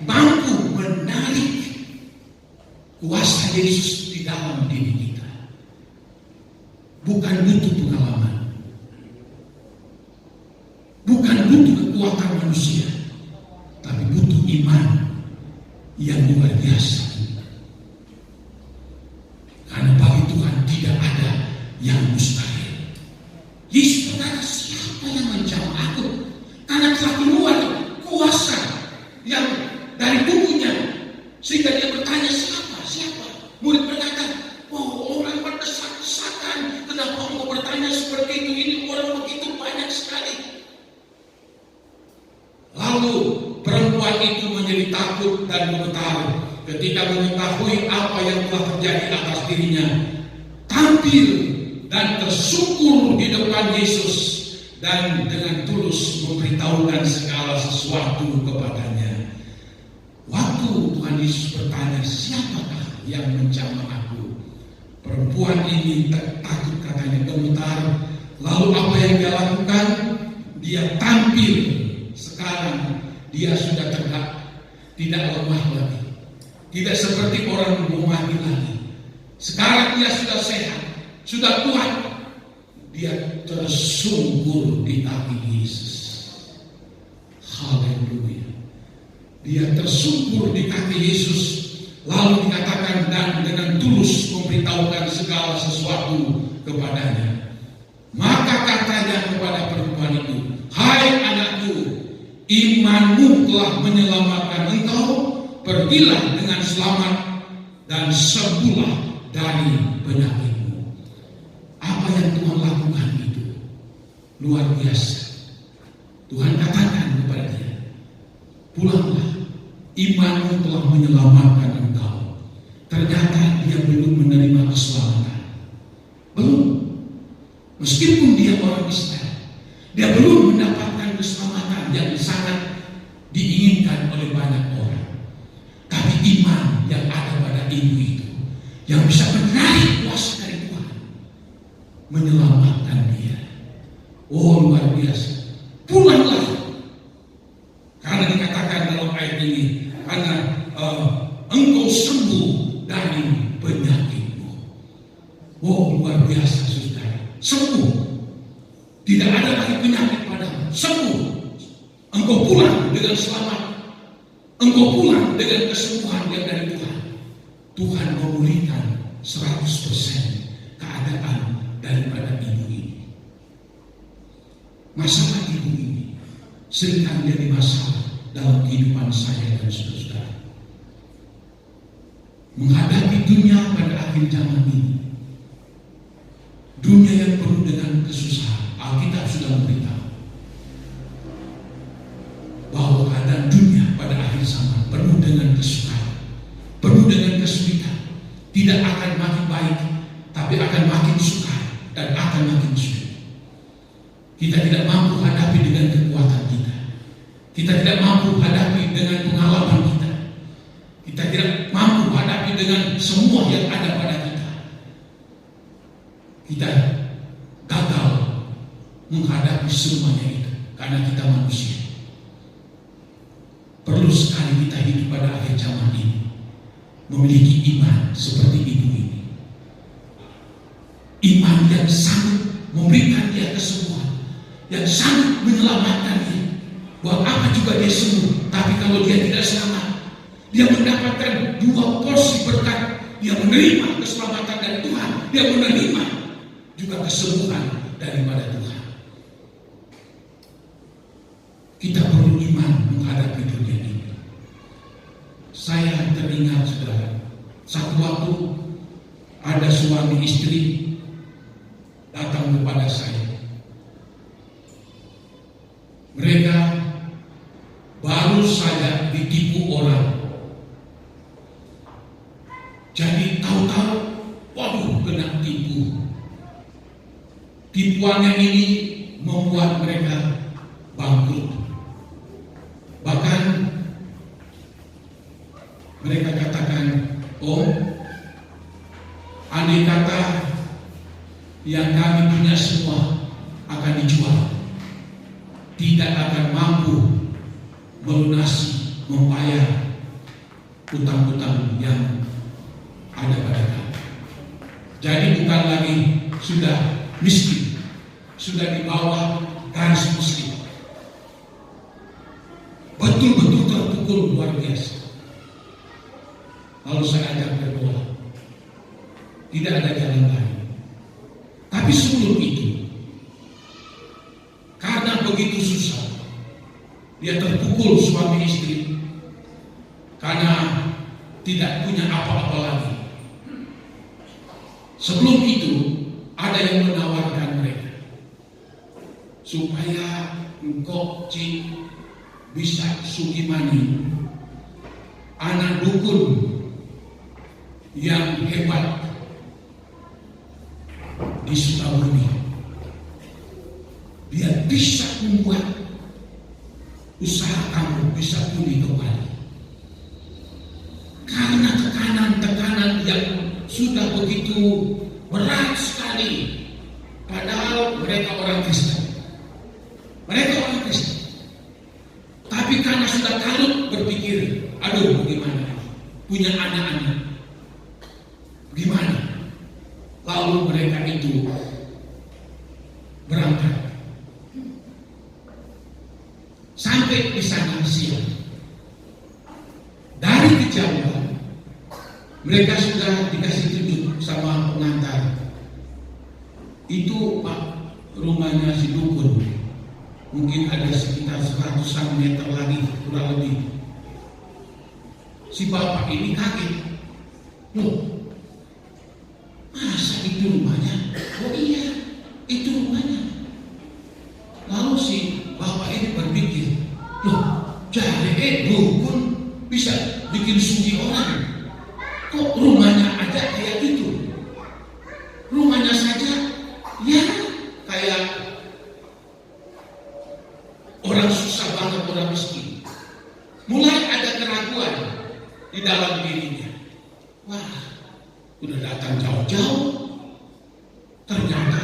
mampu menarik kuasa Yesus di dalam diri kita? Bukan butuh pengalaman, bukan butuh kekuatan manusia, tapi butuh iman yang luar biasa. Karena bagi Tuhan tidak ada yang mustahil. Yesus berkata, siapa yang menjawab aku? Karena telah keluar kuasa yang dari tubuhnya, sehingga dia bertanya, siapa? Murid berkata, orang berdesak-desakan, kenapa engkau bertanya seperti itu? Ini orang begitu banyak sekali. Lalu perempuan itu menjadi takut dan gemetar ketika mengetahui apa yang telah terjadi atas dirinya. Tampil dan tersungkur di depan Yesus dan dengan tulus memberitahukan segala sesuatu kepadanya. Waktu Tuhan Yesus bertanya, siapakah yang menjamah aku? Perempuan ini takut, katanya, gemetar. Lalu apa yang dia lakukan? Dia tampil. Sekarang dia sudah tegak, tidak lemah lagi, tidak seperti orang mau mati lagi. Sekarang dia sudah sehat, sudah kuat. Dia tersungkur di kaki Yesus. Haleluya. Dia tersungkur di kaki Yesus. Lalu dikatakan, dan dengan tulus memberitahukan segala sesuatu kepadanya. Maka katanya kepada perempuan itu, hai anakku, imanmu telah menyelamatkan engkau. Pergilah dengan selamat dan sembuhlah dari penyakitmu. Apa yang Tuhan lakukan itu luar biasa. Tuhan katakan kepada dia, pulanglah, imanmu telah menyelamatkan engkau. Ternyata dia belum menerima keselamatan. Belum. Meskipun dia orang Israel, dia belum mendapatkan keselamatan yang sangat diinginkan oleh banyak orang. Tapi iman yang ada pada ibu itu, yang bisa menarik kuasa dari Tuhan, menyelamatkan dia. Oh, luar biasa. Pulanglah. Karena dikatakan dalam ayat ini, karena engkau sembuh dari penyakitmu. Oh, luar biasa, saudara. Sembuh. Tidak ada lagi penyakit padamu. Sembuh. Engkau pulang dengan selamat. Engkau pulang dengan kesembuhan yang dari Tuhan. Tuhan memulihkan 100% keadaan daripada ibu ini. Masalah ibu ini seringkali menjadi masalah dalam kehidupan saya dan saudara. Menghadapi dunia pada akhir zaman ini, dunia yang penuh dengan kesusahan. Alkitab sudah memberitahu bahwa keadaan dunia pada akhir zaman penuh dengan kesukaran, penuh dengan kesulitan. Tidak akan makin baik, tapi akan makin sukar dan akan makin sulit. Kita tidak mampu hadapi dengan kekuatan kita. Kita tidak mampu hadapi dengan pengalaman kita. Kita tidak mampu hadapi dengan semua yang ada pada kita. Kita gagal menghadapi semuanya itu karena kita manusia. Perlu sekali kita hidup pada akhir zaman ini memiliki iman seperti ibu ini. Iman yang sanggup memberikan dia kesembuhan, yang sanggup menyelamatkan dia. Buat apa juga dia sembuh, tapi kalau dia tidak selamat, dia mendapatkan 2 porsi berkat. Dia menerima keselamatan dari Tuhan, dia menerima juga kesembuhan daripada Tuhan. Kita perlu iman menghadapi dunia ini. Saya teringat, saudara, satu waktu ada suami istri datang kepada saya. Mereka baru saja ditipu orang. Jadi tahu-tahu, waduh, kena tipu. Tipuannya ini membuat mereka bangkrut. Bahkan mereka katakan, oh, andai kata yang kami punya semua akan dijual, tidak akan mampu melunasi, membayar utang-utang yang ada pada kami. Jadi bukan lagi sudah miskin, sudah di bawah garis miskin. Betul-betul terpukul luar biasa. Lalu saya ajak berdoa. Tidak ada jalan lain. Tapi sebelum itu, karena begitu susah, dia terpukul suami istri karena tidak punya apa-apa lagi. Sebelum itu, ada yang menawarkan mereka supaya engkau bisa Sukimani, anak dukun yang hebat di Sukabumi. Dia bisa membuat usaha kamu bisa pulih kembali. Karena tekanan-tekanan yang sudah begitu berat sekali, padahal mereka orang Kristen. Mereka orang Kristen. Tapi karena sudah kalut berpikir, aduh bagaimana, punya anak-anak, gimana? Lalu mereka itu berangkat. Sampai di sana siang. Dari kejauhan, mereka sudah dikasih tunjuk sama pengantar. Itu Pak, rumahnya si dukun. Mungkin ada sekitar 100-an meter lagi, kurang lebih. Si bapak ini kaget. Loh, masa itu rumahnya? Oh iya, itu rumahnya. Lalu si bapak ini berpikir, loh, jadi dukun bisa bikin suci orang. Kok rumahnya aja kayak gitu? Rumahnya saja, ya kayak orang susah banget, orang miskin. Mulai ada keraguan di dalam dirinya. Wah, udah datang jauh-jauh, ternyata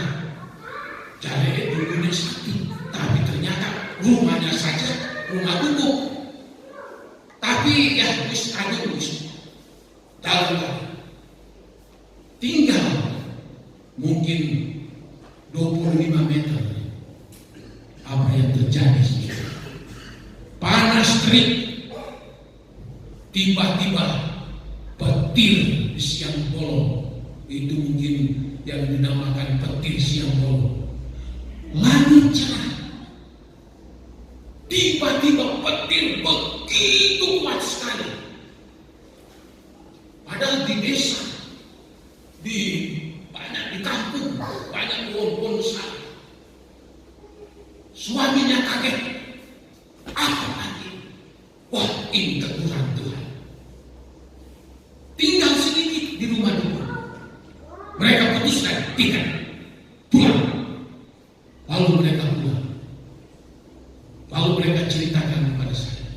jadi dukunnya sakit, tapi ternyata rumahnya saja rumah dukun. Tapi ya wis dalam tinggal mungkin 25 meter. Apa yang terjadi? Panas terik. Tiba-tiba petir di siang bolong. Itu mungkin yang dinamakan petir siang bolong. Langit cerah. Tiba-tiba petir begitu kuat sekali. Padahal di desa, banyak di kampung, banyak pohon-pohon besar. Suaminya kaget. Apa lagi? Wah, ini teguran Tuhan. Tinggal sedikit di rumah dulu. Mereka putuskan tinggal pulang. Lalu mereka pulang. Lalu mereka ceritakan kepada saya.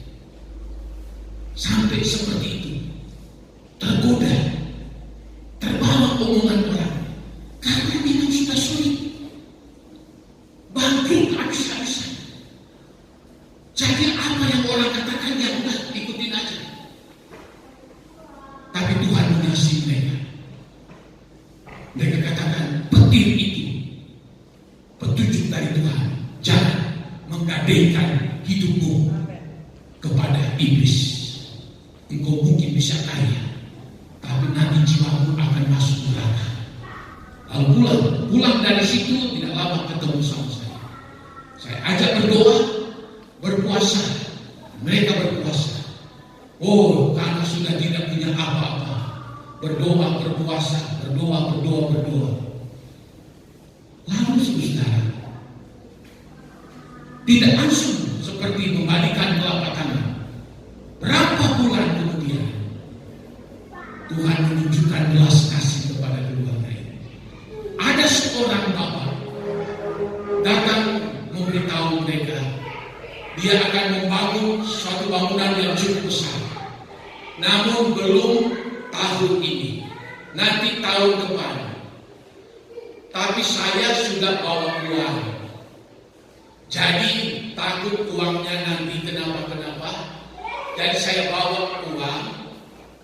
Sampai seperti itu. Tergoda. Terbawa omongan orang. Karena memang sudah sulit. Bangkrut habis-habisan. Jadi apa yang orang katakan ya udah ikutin aja. Tapi Tuhan mengasihi mereka. Mereka katakan petir itu petunjuk dari Tuhan. Jangan menggadaikan hidupmu kepada iblis. Engkau mungkin bisa kaya, tapi nanti jiwamu akan masuk neraka. Lalu pulang dari situ tidak lama ketemu sama saya. Saya ajak berdoa, berpuasa. Mereka berpuasa. Oh, karena sudah tidak punya apa-apa. Berdoa, berpuasa, berdoa. Lalu saudara, tidak langsung seperti membalikan telapak tangan. Berapa bulan kemudian Tuhan menunjukkan belas kasih kepada keluarga ini. Ada seorang bapak datang memberitahu mereka dia akan membangun suatu bangunan yang cukup besar. Namun belum tahun ini, nanti tahun depan. Tapi saya sudah bawa uang. Jadi takut uangnya nanti kenapa-kenapa. Jadi saya bawa uang,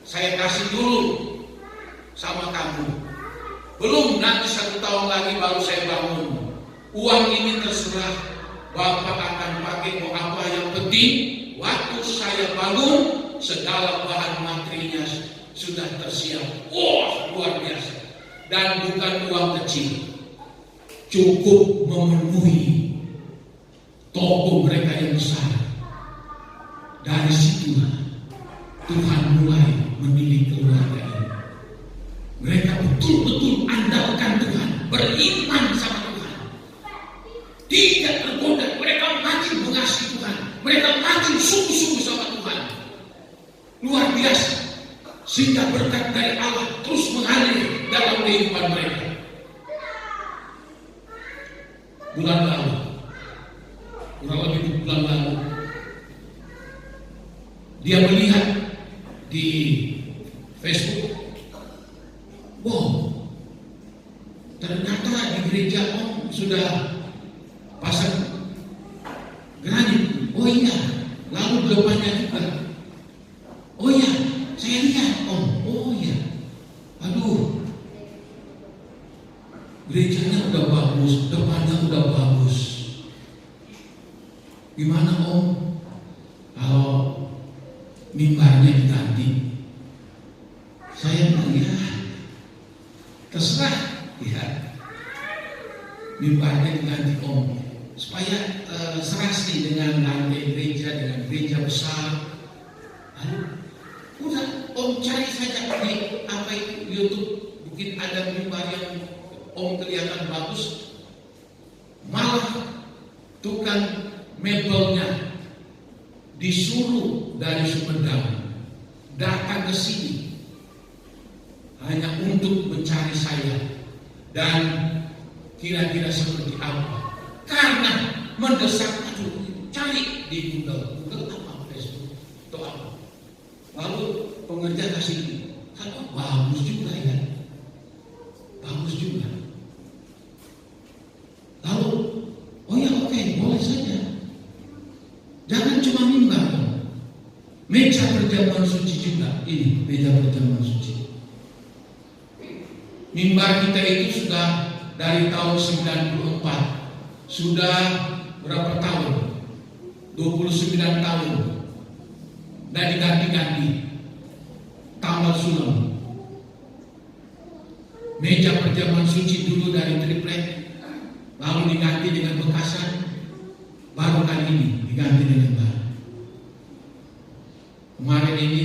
saya kasih dulu sama kamu. Belum nanti 1 tahun lagi baru saya bangun. Uang ini terserah Bapak akan pakai mau apa, yang penting waktu saya bangun segala bahan materinya sudah tersiap. Wah, luar biasa. Dan bukan uang kecil, cukup memenuhi toko mereka yang besar. Dari situ Tuhan mulai memilih keluarga ini. Mereka betul-betul andalkan Tuhan, beriman sama Tuhan, tidak tergoda. Mereka makin mengasihi Tuhan, mereka makin sungguh-sungguh sama Tuhan. Luar biasa. Sehingga berkat dari Allah terus mengalir dalam kehidupan mereka. Bulan lalu kurang lebih 2 bulan lalu. Dia melihat di Facebook, wow, ternyata di gereja Om sudah pasang granit. Oh iya, lalu depannya juga. Oh iya, saya lihat Om. Oh iya, aduh, gerejanya udah bagus, depannya udah bagus. Gimana Om kalau mimbarnya diganti? Saya bilang ya terserah ya, mimbarnya diganti Om, supaya serasi dengan lantai gereja, dengan gereja besar. Lalu udah Om cari saja di apa itu YouTube, mungkin ada mimbar yang Om kelihatan bagus, malah tukang mebelnya disuruh dari Sumedang datang ke sini hanya untuk mencari saya dan kira-kira seperti apa, karena mendesak. Aduh, cari di Google apa, Facebook atau apa, lalu pengerja kasih kalau bagus juga ya, bagus juga. Lalu oh ya oke, boleh saja, jangan cuma mimbar, meja perjamuan suci juga. Ini meja perjamuan suci. Mimbar kita itu sudah dari tahun 94, sudah berapa tahun? 29 tahun. Dan diganti-ganti tambal sulam. Meja perjamuan suci dulu dari triplek, lalu diganti dengan bekasan, baru kali ini diganti dengan baru. Kemarin ini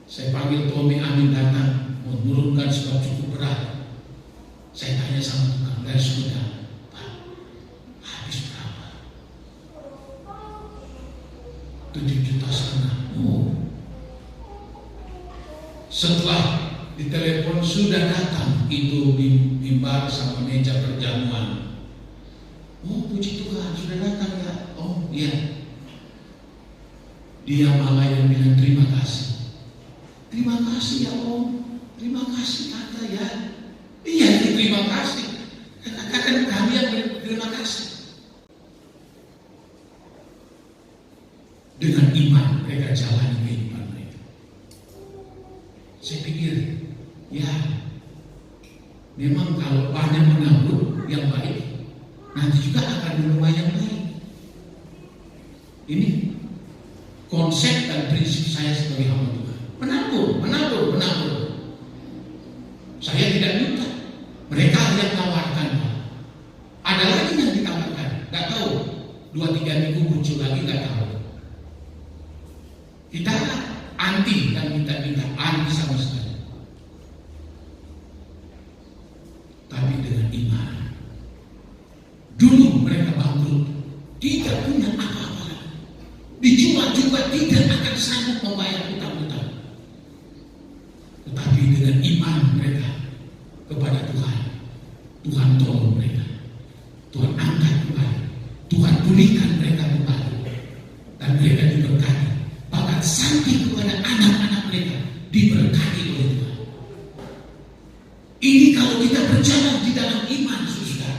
saya panggil Tommy Amin datang menurunkan sebab cukup berat. Saya tanya sama tukang dari Sumedang, Pak, habis berapa? 7,5 juta. Oh. Setelah ditelepon sudah datang itu mimbar sama meja perjamuan. Oh puji Tuhan, sudah datang ya? Oh iya. Dia malah yang bilang terima kasih. Terima kasih ya Om. Terima kasih Tante ya. Iya, terima kasih. Katakan kami yang terima kasih. Dengan iman mereka jalani kehidupan mereka. Saya pikir, ya, memang kalau banyak menabur yang baik, nanti juga akan menuai yang baik. Ini konsep dan prinsip saya sebagai hamba Tuhan. Menabur. Saya tidak minta. Mereka yang tawarkan. Ada lagi yang ditawarkan. Gak tahu. 2-3 minggu muncul lagi, gak tahu. Kita anti dan minta-minta. Anti sama sekali. Tapi dengan iman. Dulu mereka bangkrut. Tidak punya apa-apa. Dijual juga tidak akan sanggup membayar utang-utang. Tetapi dengan iman mereka kepada Tuhan, Tuhan tolong mereka, Tuhan angkat kembali, Tuhan pulihkan mereka kembali, dan mereka diberkati. Bahkan sampai kepada anak-anak mereka diberkati oleh Tuhan. Ini kalau kita berjalan di dalam iman, saudara.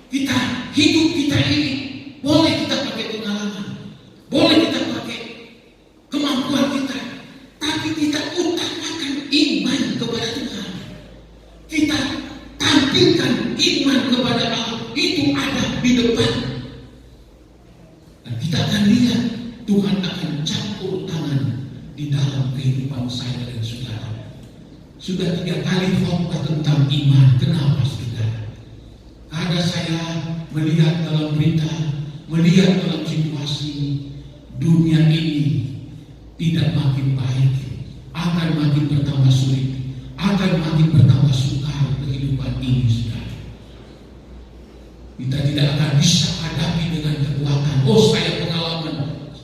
Kita hidup kita ini boleh kita pakai pengalaman, boleh kita pakai kemampuan kita, tapi kita utamakan iman kepada Tuhan. Kita tampilkan iman kepada Allah, itu ada di depan. Dan kita akan lihat Tuhan akan campur tangan di dalam kehidupan saya dan saudara. Sudah 3 kali khotbah tentang iman. Kenapa saudara? Karena saya melihat dalam berita, melihat dalam situasi dunia ini tidak makin baik, akan makin bertambah sulit, akan makin bertambah sukar kehidupan ini, saudara. Kita tidak akan bisa hadapi dengan kekuatan. Oh, saya pengalaman,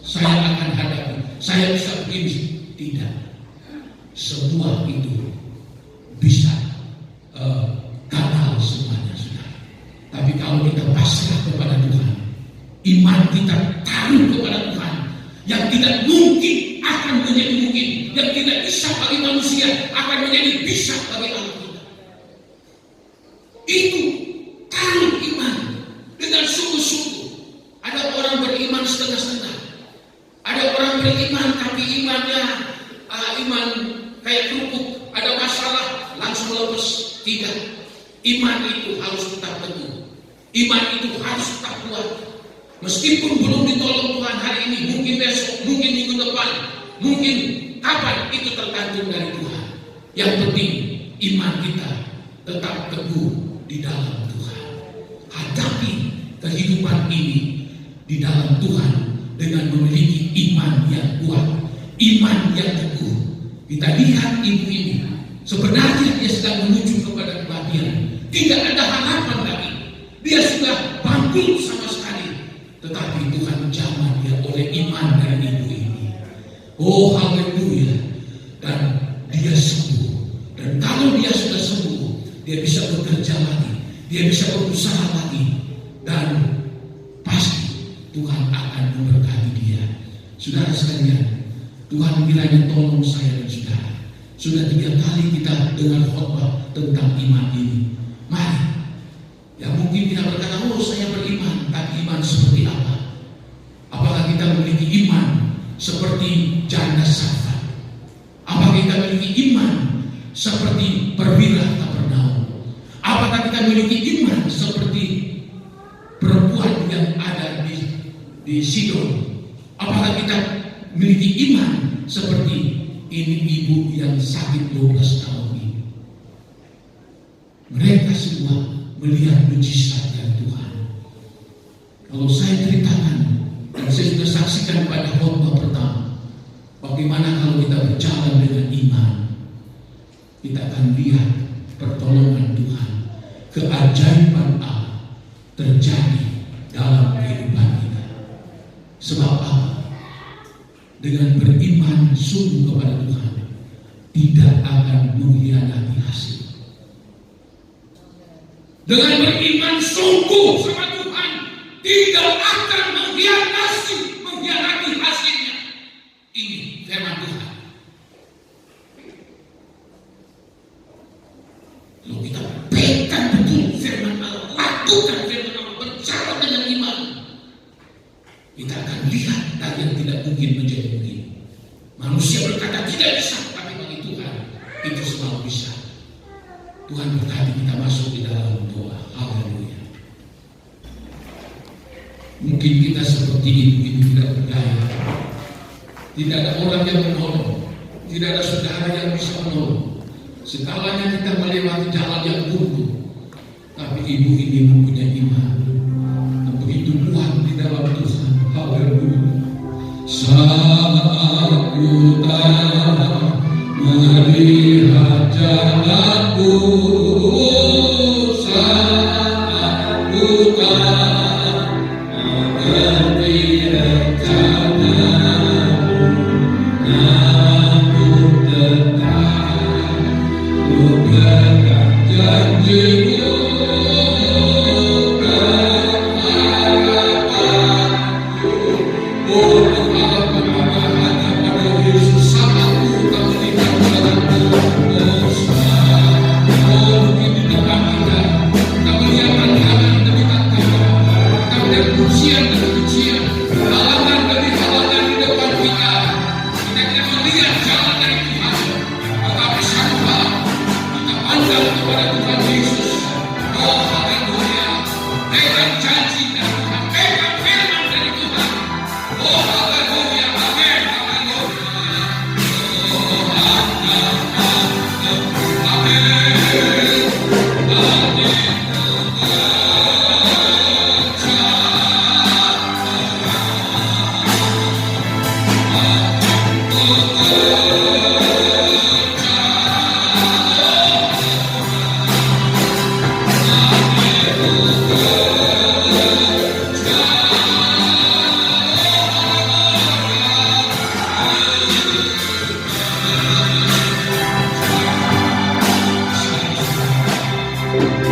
saya akan hadapi, saya bisa begini. Tidak. Semua itu bisa gagal semuanya, saudara. Tapi kalau kita pasrah kepada Iman kita taruh kepada Tuhan. Yang tidak mungkin akan menjadi mungkin. Yang tidak bisa bagi manusia akan menjadi bisa bagi Allah kita. Itu taruh iman dengan sungguh-sungguh. Ada orang beriman setengah-setengah. Ada orang beriman tapi imannya iman kayak kerupuk. Ada masalah langsung lepas. Tidak. Iman itu harus tetap teguh. Iman itu harus tetap kuat. Meskipun belum ditolong Tuhan hari ini, mungkin besok, mungkin minggu depan, mungkin kapan, itu tergantung dari Tuhan. Yang penting iman kita tetap teguh di dalam Tuhan. Hadapi kehidupan ini di dalam Tuhan dengan memiliki iman yang kuat, iman yang teguh. Kita lihat ibu ini, sebenarnya dia sedang menuju kepada kematian. Tidak ada harapan lagi. Dia sudah bangkrut sama sekali. Tetapi Tuhan jamah dia oleh iman dari ibu ini. Oh haleluya. Dan dia sembuh. Dan kalau dia sudah sembuh, dia bisa bekerja lagi. Dia bisa berusaha lagi. Dan pasti Tuhan akan memberkati dia. Saudara sekalian, Tuhan kiranya tolong saya dan saudara. Sudah 3 kali kita dengar khotbah tentang iman ini. Mari. Ya mungkin kita berkata, oh saya beriman, tapi iman seperti apa? Apakah kita memiliki iman seperti janda Safat? Apakah kita memiliki iman seperti perwira Kapernaum? Apakah kita memiliki iman seperti perempuan yang ada di Sidon? Apakah kita memiliki iman seperti ini ibu yang sakit 12 tahun ini? Mereka semua melihat mujizat dari Tuhan. Kalau saya ceritakan, dan saya sudah saksikan pada khotbah pertama, bagaimana kalau kita berjalan dengan iman, kita akan lihat pertolongan Tuhan, keajaiban Allah terjadi dalam kehidupan kita. Sebab apa? Dengan beriman sungguh kepada Tuhan, tidak akan mengkhianati hasil. Dengan beriman sungguh sama Tuhan, tidak akan mengkhianati hasilnya. Ini firman Tuhan. Kalau kita pegang betul firman Allah, lakukan firman Allah, berjalan dengan iman, kita akan lihat dari yang tidak mungkin menjadi mungkin. Manusia berkata tidak bisa, tapi bagi Tuhan itu selalu bisa. Tuhan berkati kita masuk di dalam doa. Haleluya. Mungkin kita seperti ibu tidak berdaya. Tidak ada orang yang menolong. Tidak ada saudara yang bisa menolong. Segalanya kita melewati jalan yang buntu. Tapi ibu ini mempunyai iman. Dan begitu kuat di dalam Tuhan. Haleluya. Saat ku tak melihat jalanku, saat ku tak mengerti rencanamu, namun tetap ku pegang janjimu.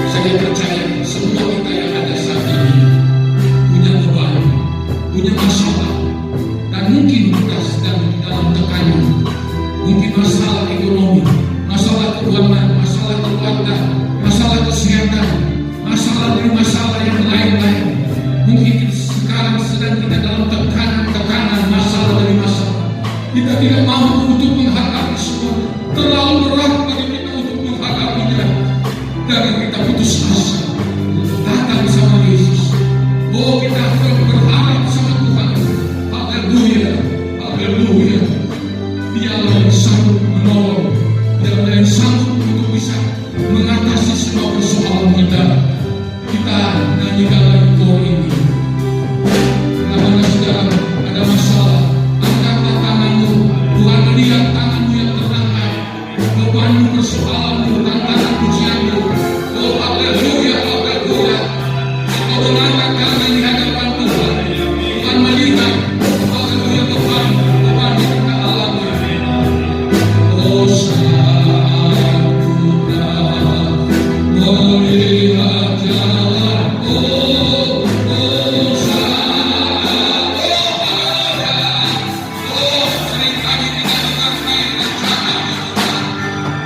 Saya percaya semua kita yang ada saat ini punya beban Jangan kita putus asa. Datang sama Yesus. Oh, kita berharap sama Tuhan. Haleluya. Haleluya. Dialah yang sanggup menolong. Dialah yang sanggup untuk bisa mengatasi semua persoalan kita. Kita nyanyikan lagi kor ini. Bila saudara ada masalah, angkatlah tanganmu. Tuhan melihat tanganmu yang terangkat. Bebanmu, persoalanmu, tantangan pujianmu. Oh, haleluya, haleluya. Kau mengangkat tangan di hadapan Tuhan. Tuhan melihat, haleluya, beban yang kita alami. Oh, melihat jalan, seringkali tidak mengerti rencana Tuhan.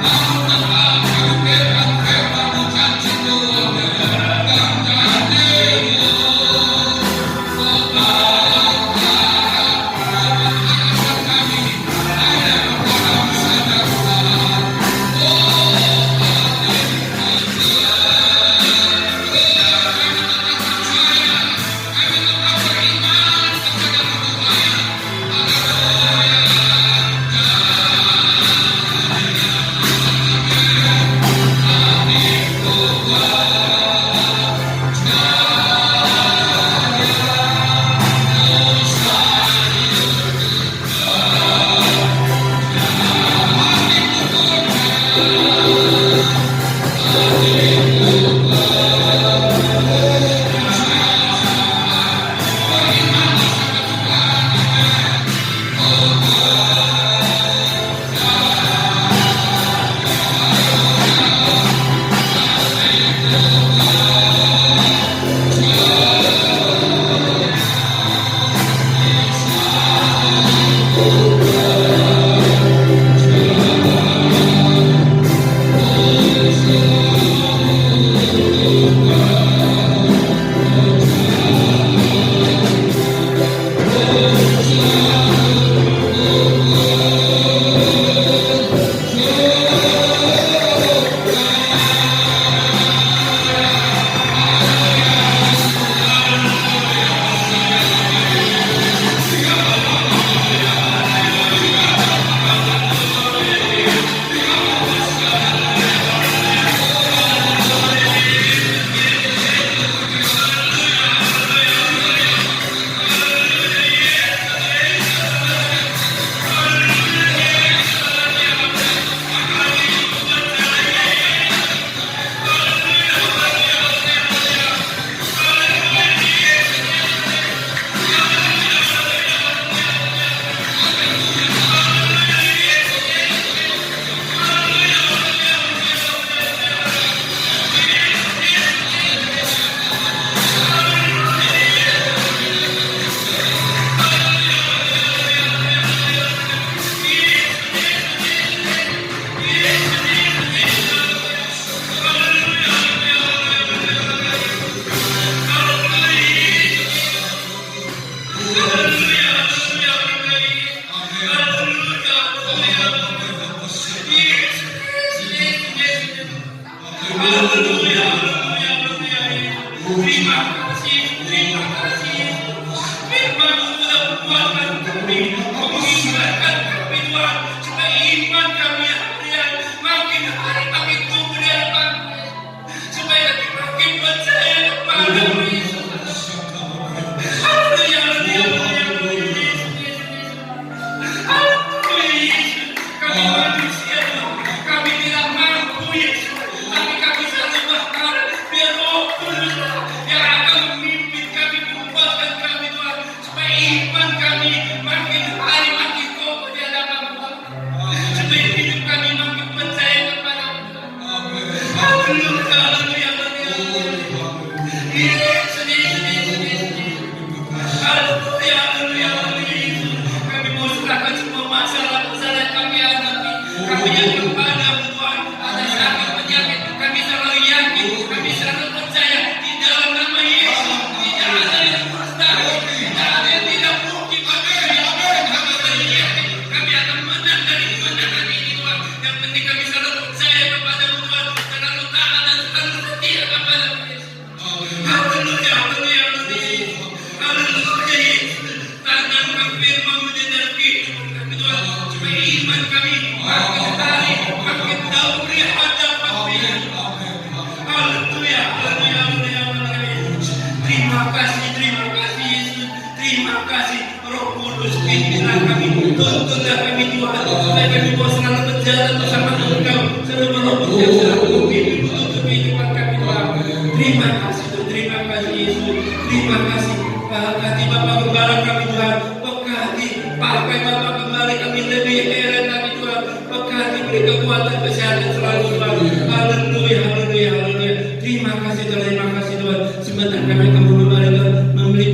Namun tetap kami pegang firman-Mu, janji-Mu, dan janji-Mu. Arahkan kami hanya kepada-Mu saja, Tuhan. Yang penting kami selalu percaya kepada Tuhan, selalu taat dan Tuntunlah kami Tuhan, supaya kami mau selalu berjalan bersama Engkau, selalu merobohkan selalu memimpin untuk kehidupan kami Tuhan. Terima kasih Tuhan, terima kasih Yesus, terima kasih. Berkati Bapak Gembala kami Tuhan, berkati pakai Bapak kembali kami lebih heran kami Tuhan, berkati beri kekuatan kesehatan selalu Tuhan. Haleluya, haleluya, haleluya. Terima kasih Tuhan, terima kasih Tuhan. Sebentar kami akan kembali membeli